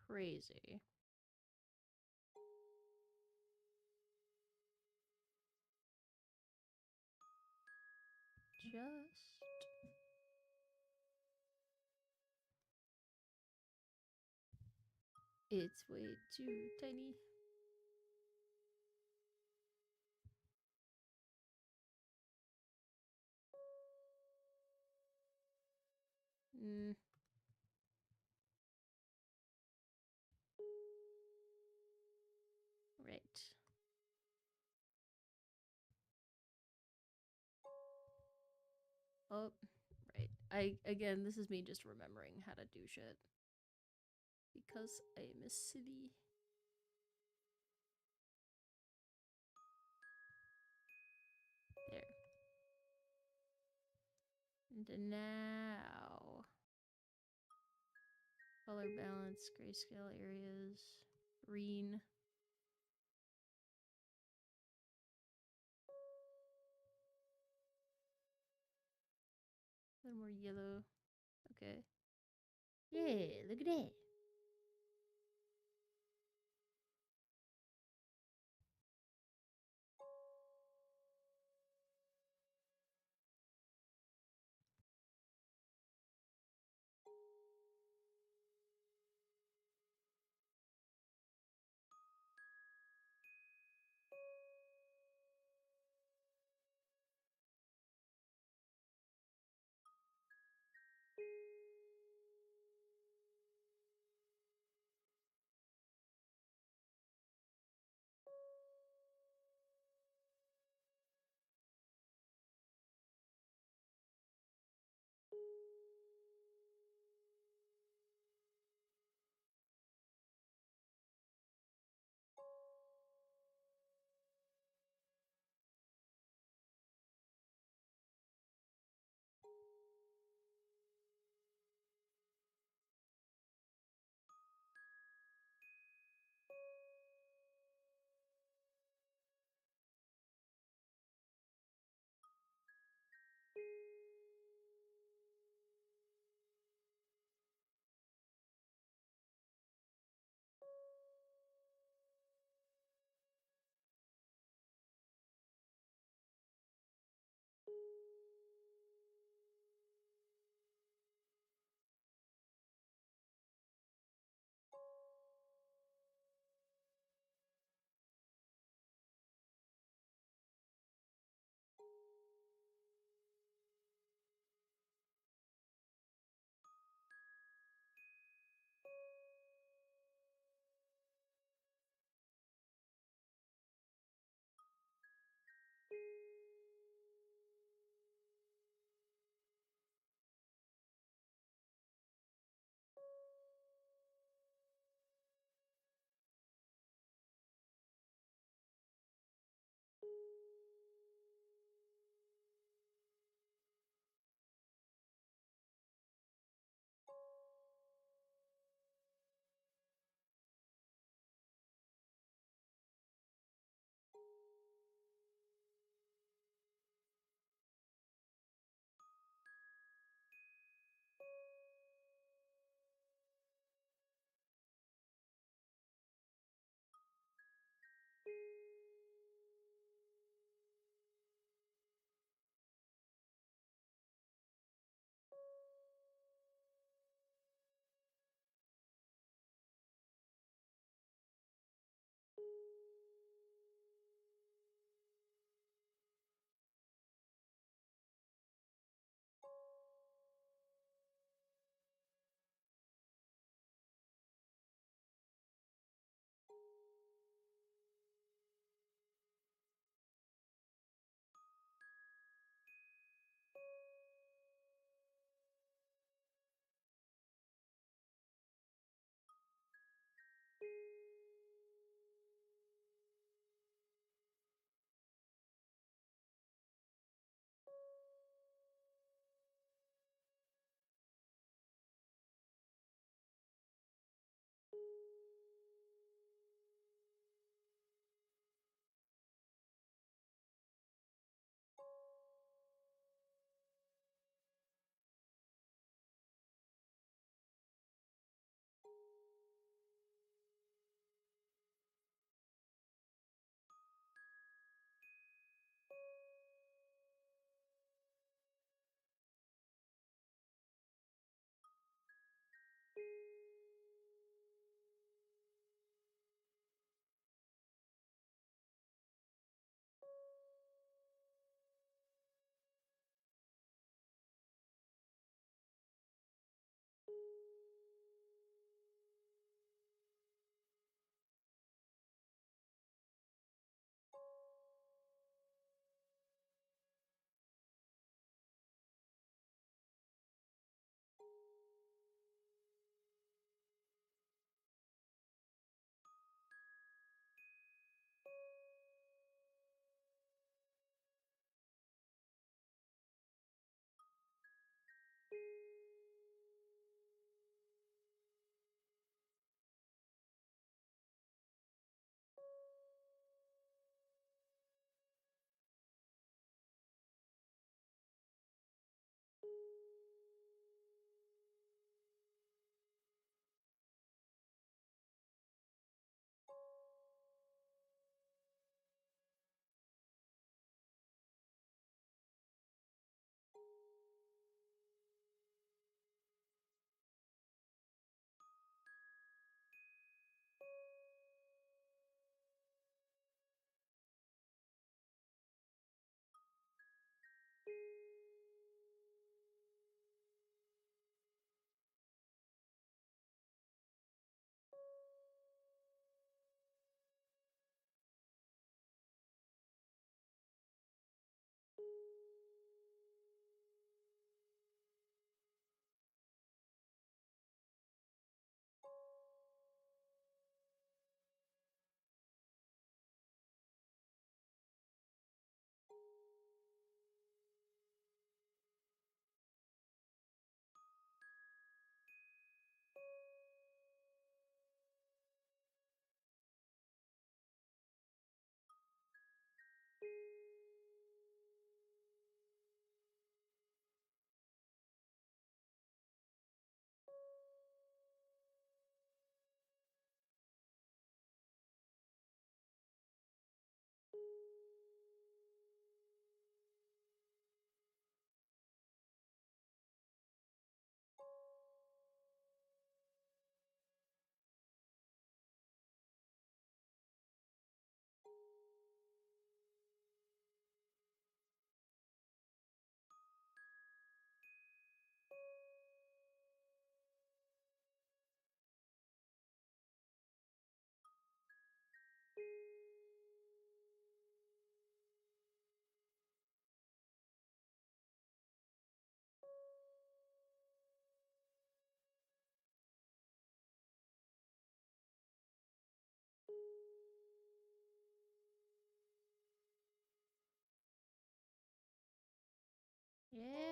crazy. Just... It's way too tiny. Mm. Right. Oh, right. Again, this is me just remembering how to do shit. Because I am a silly. There. And now... Color balance, grayscale areas, green. A little more yellow. Okay. Yeah, look at that.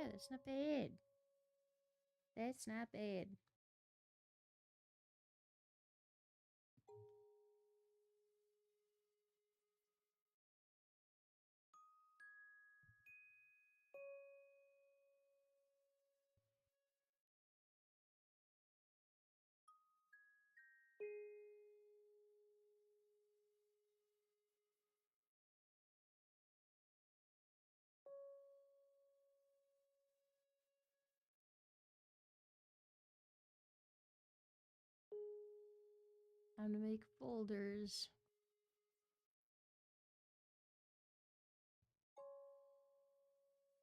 Yeah, that's not bad. That's not bad. Time to make folders.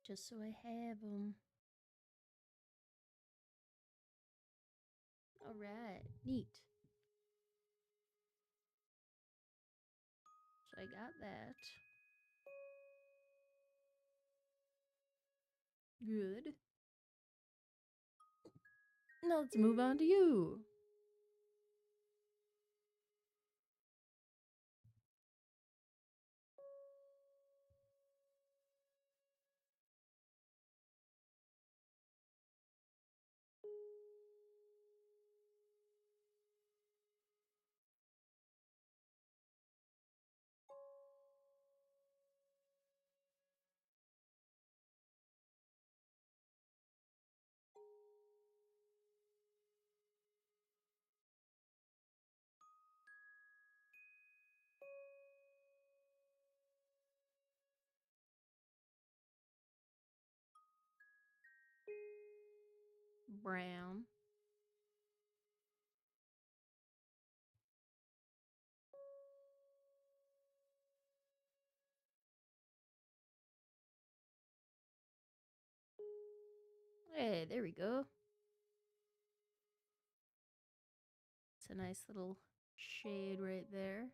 Just so I have them. Alright, neat. So I got that. Good. Now let's move on to you. Brown. Hey, there we go. It's a nice little shade right there.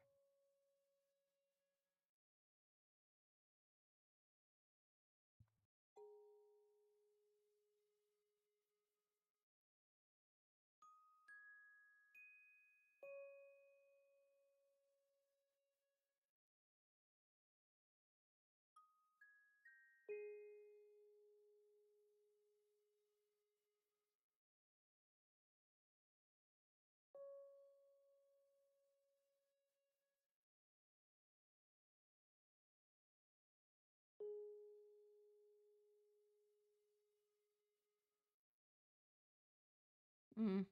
Mm.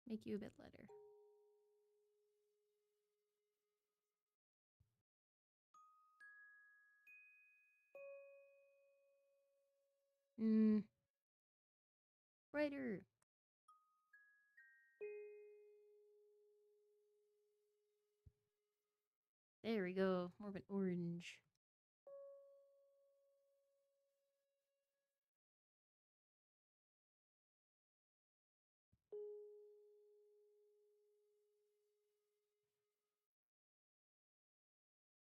Make you a bit lighter. Mm. Brighter. There we go. More of an orange.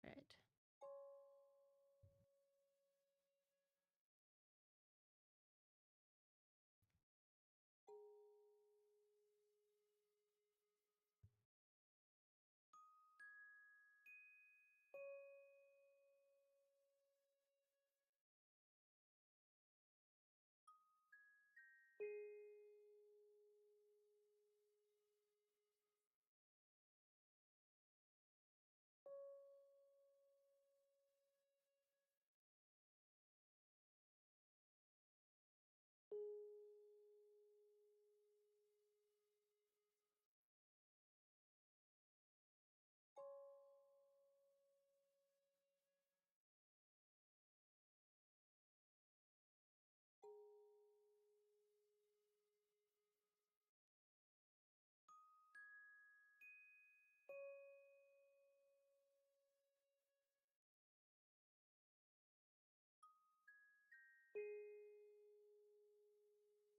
Right.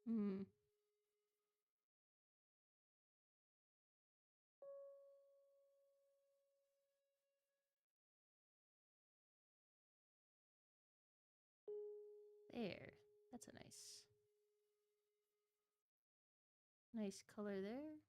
Mm. There. That's a nice color there.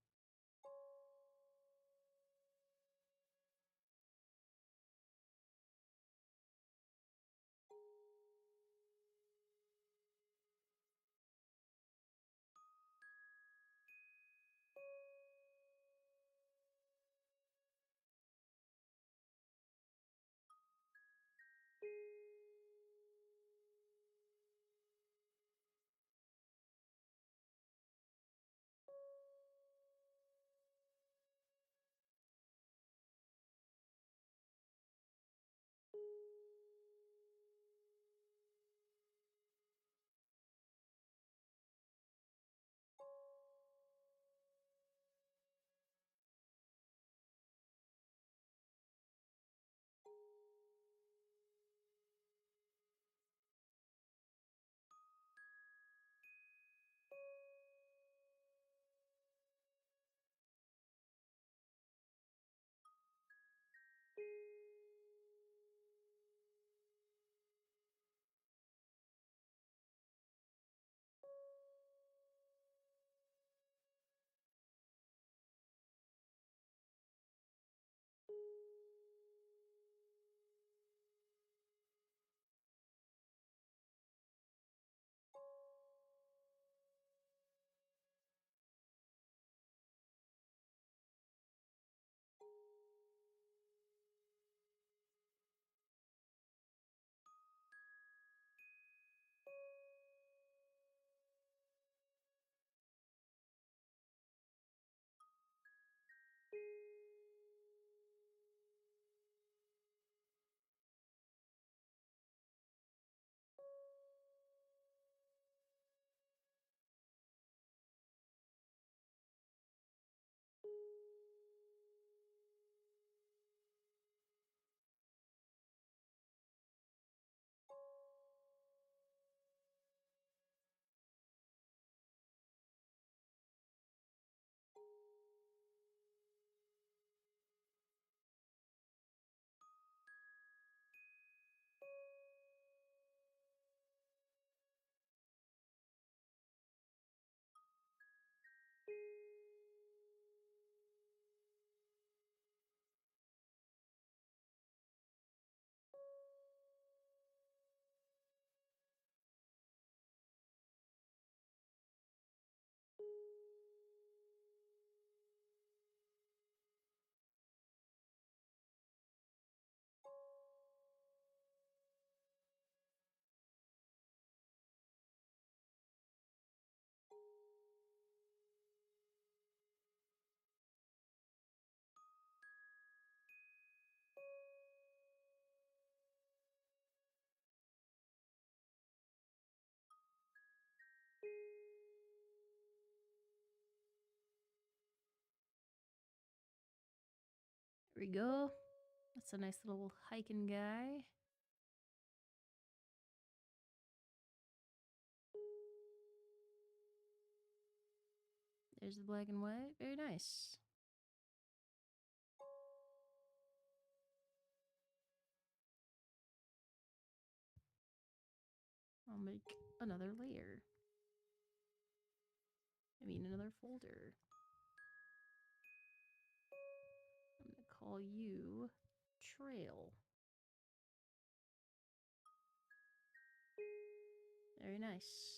we go. That's a nice little hiking guy. There's the black and white. Very nice. I'll make another layer. I mean, another folder. I'm gonna call you Trail. Very nice.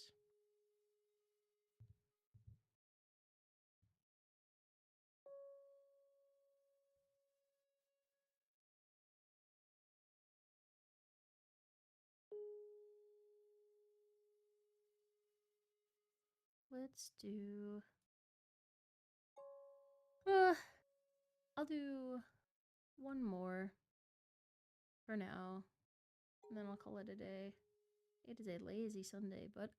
Let's do... I'll do one more for now, and then I'll call it a day. It is a lazy Sunday, but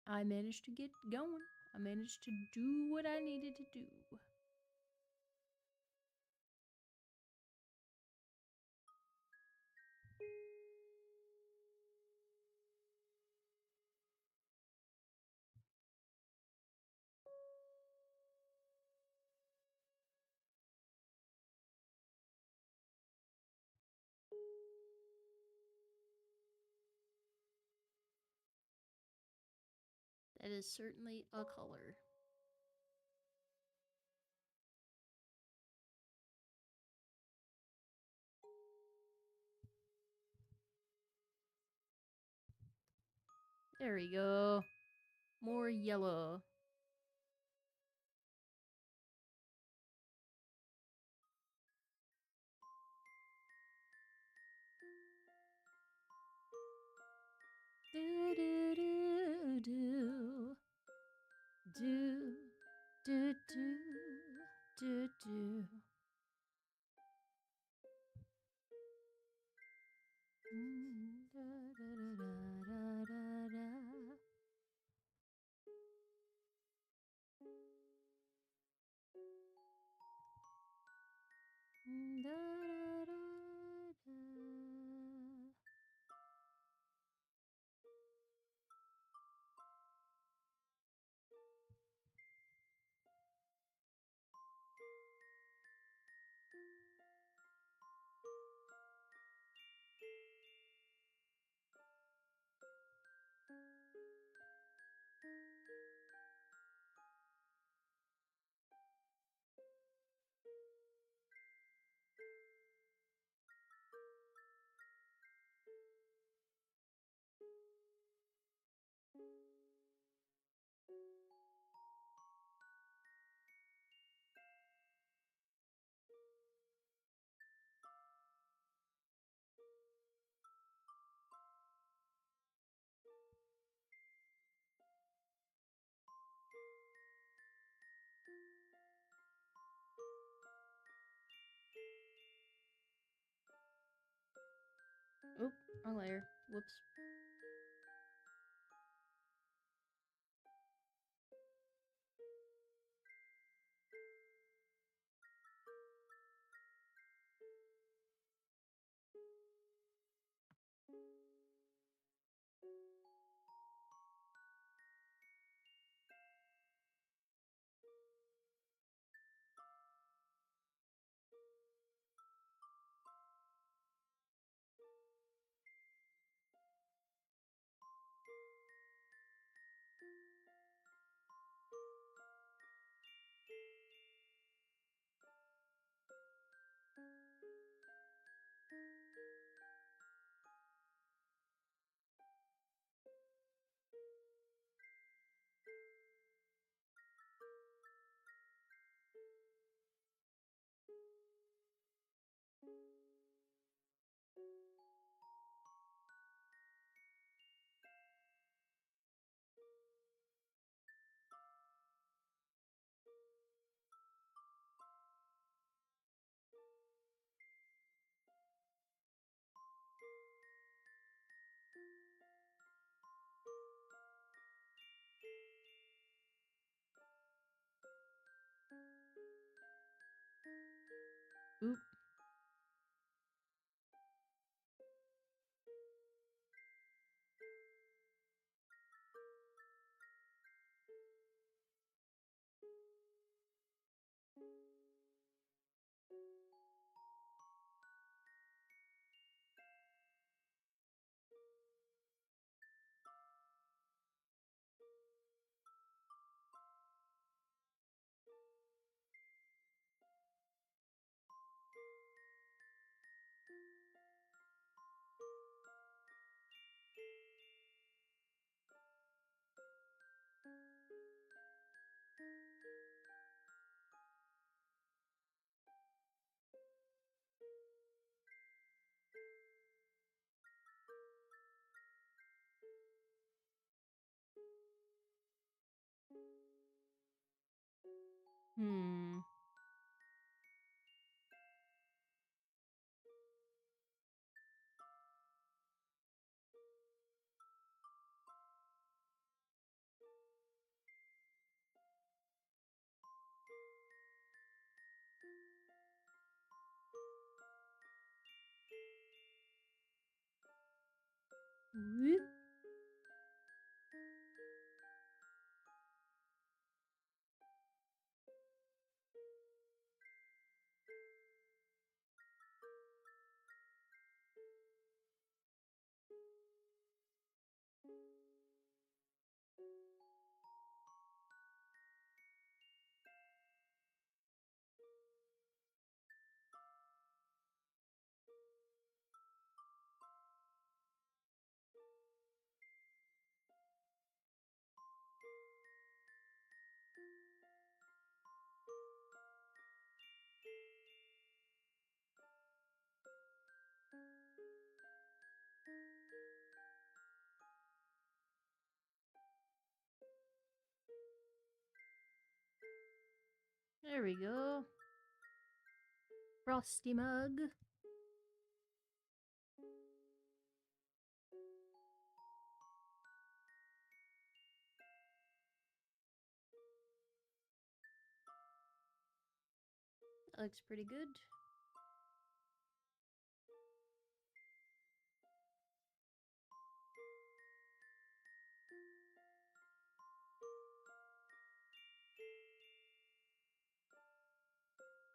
I managed to get going. I managed to do what I needed to do. That is certainly a color. There we go. More yellow. Do do do do do do do do do. Da, da, da, da, da, da. Da, da, da, da. Oop, wrong layer. Whoops. Hmm. Whoop. There we go. Frosty mug. That looks pretty good.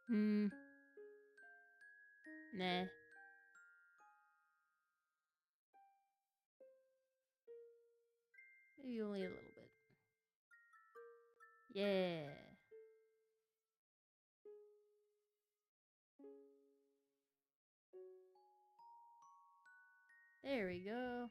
Hmm. Nah. Maybe only a little bit. Yeah. There we go.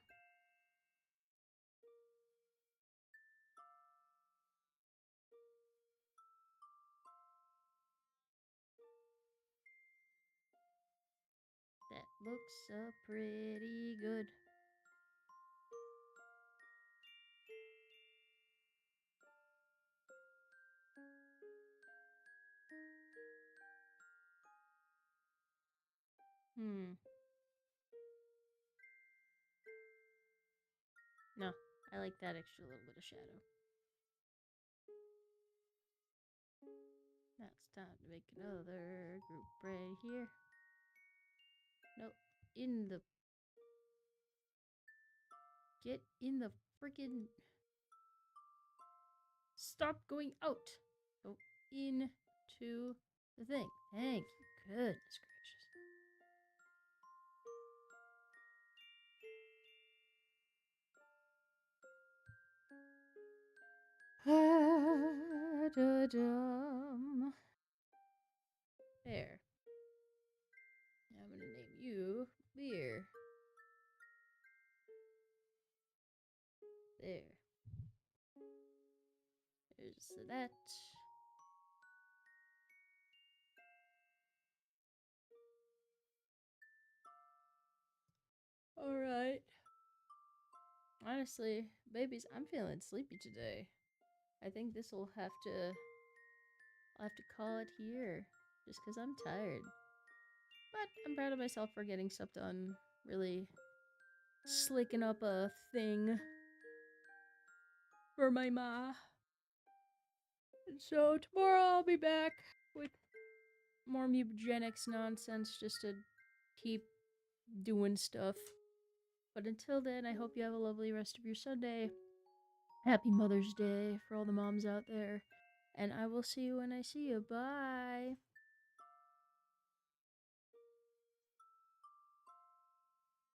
That looks pretty good. Hmm. No, I like that extra little bit of shadow. Now it's time to make another group right here. No, in the... Get in the freaking... Stop going out! Go into the thing. Thank you. Goodness gracious. Da-dum. There. Now I'm gonna name you Beer. There. There's that. Alright. Honestly, babies, I'm feeling sleepy today. I think this will have to... I'll have to call it here. Just because I'm tired. But I'm proud of myself for getting stuff done. Really slicking up a thing for my ma. And so tomorrow I'll be back with more eugenics nonsense just to keep doing stuff. But until then, I hope you have a lovely rest of your Sunday. Happy Mother's Day for all the moms out there. And I will see you when I see you. Bye.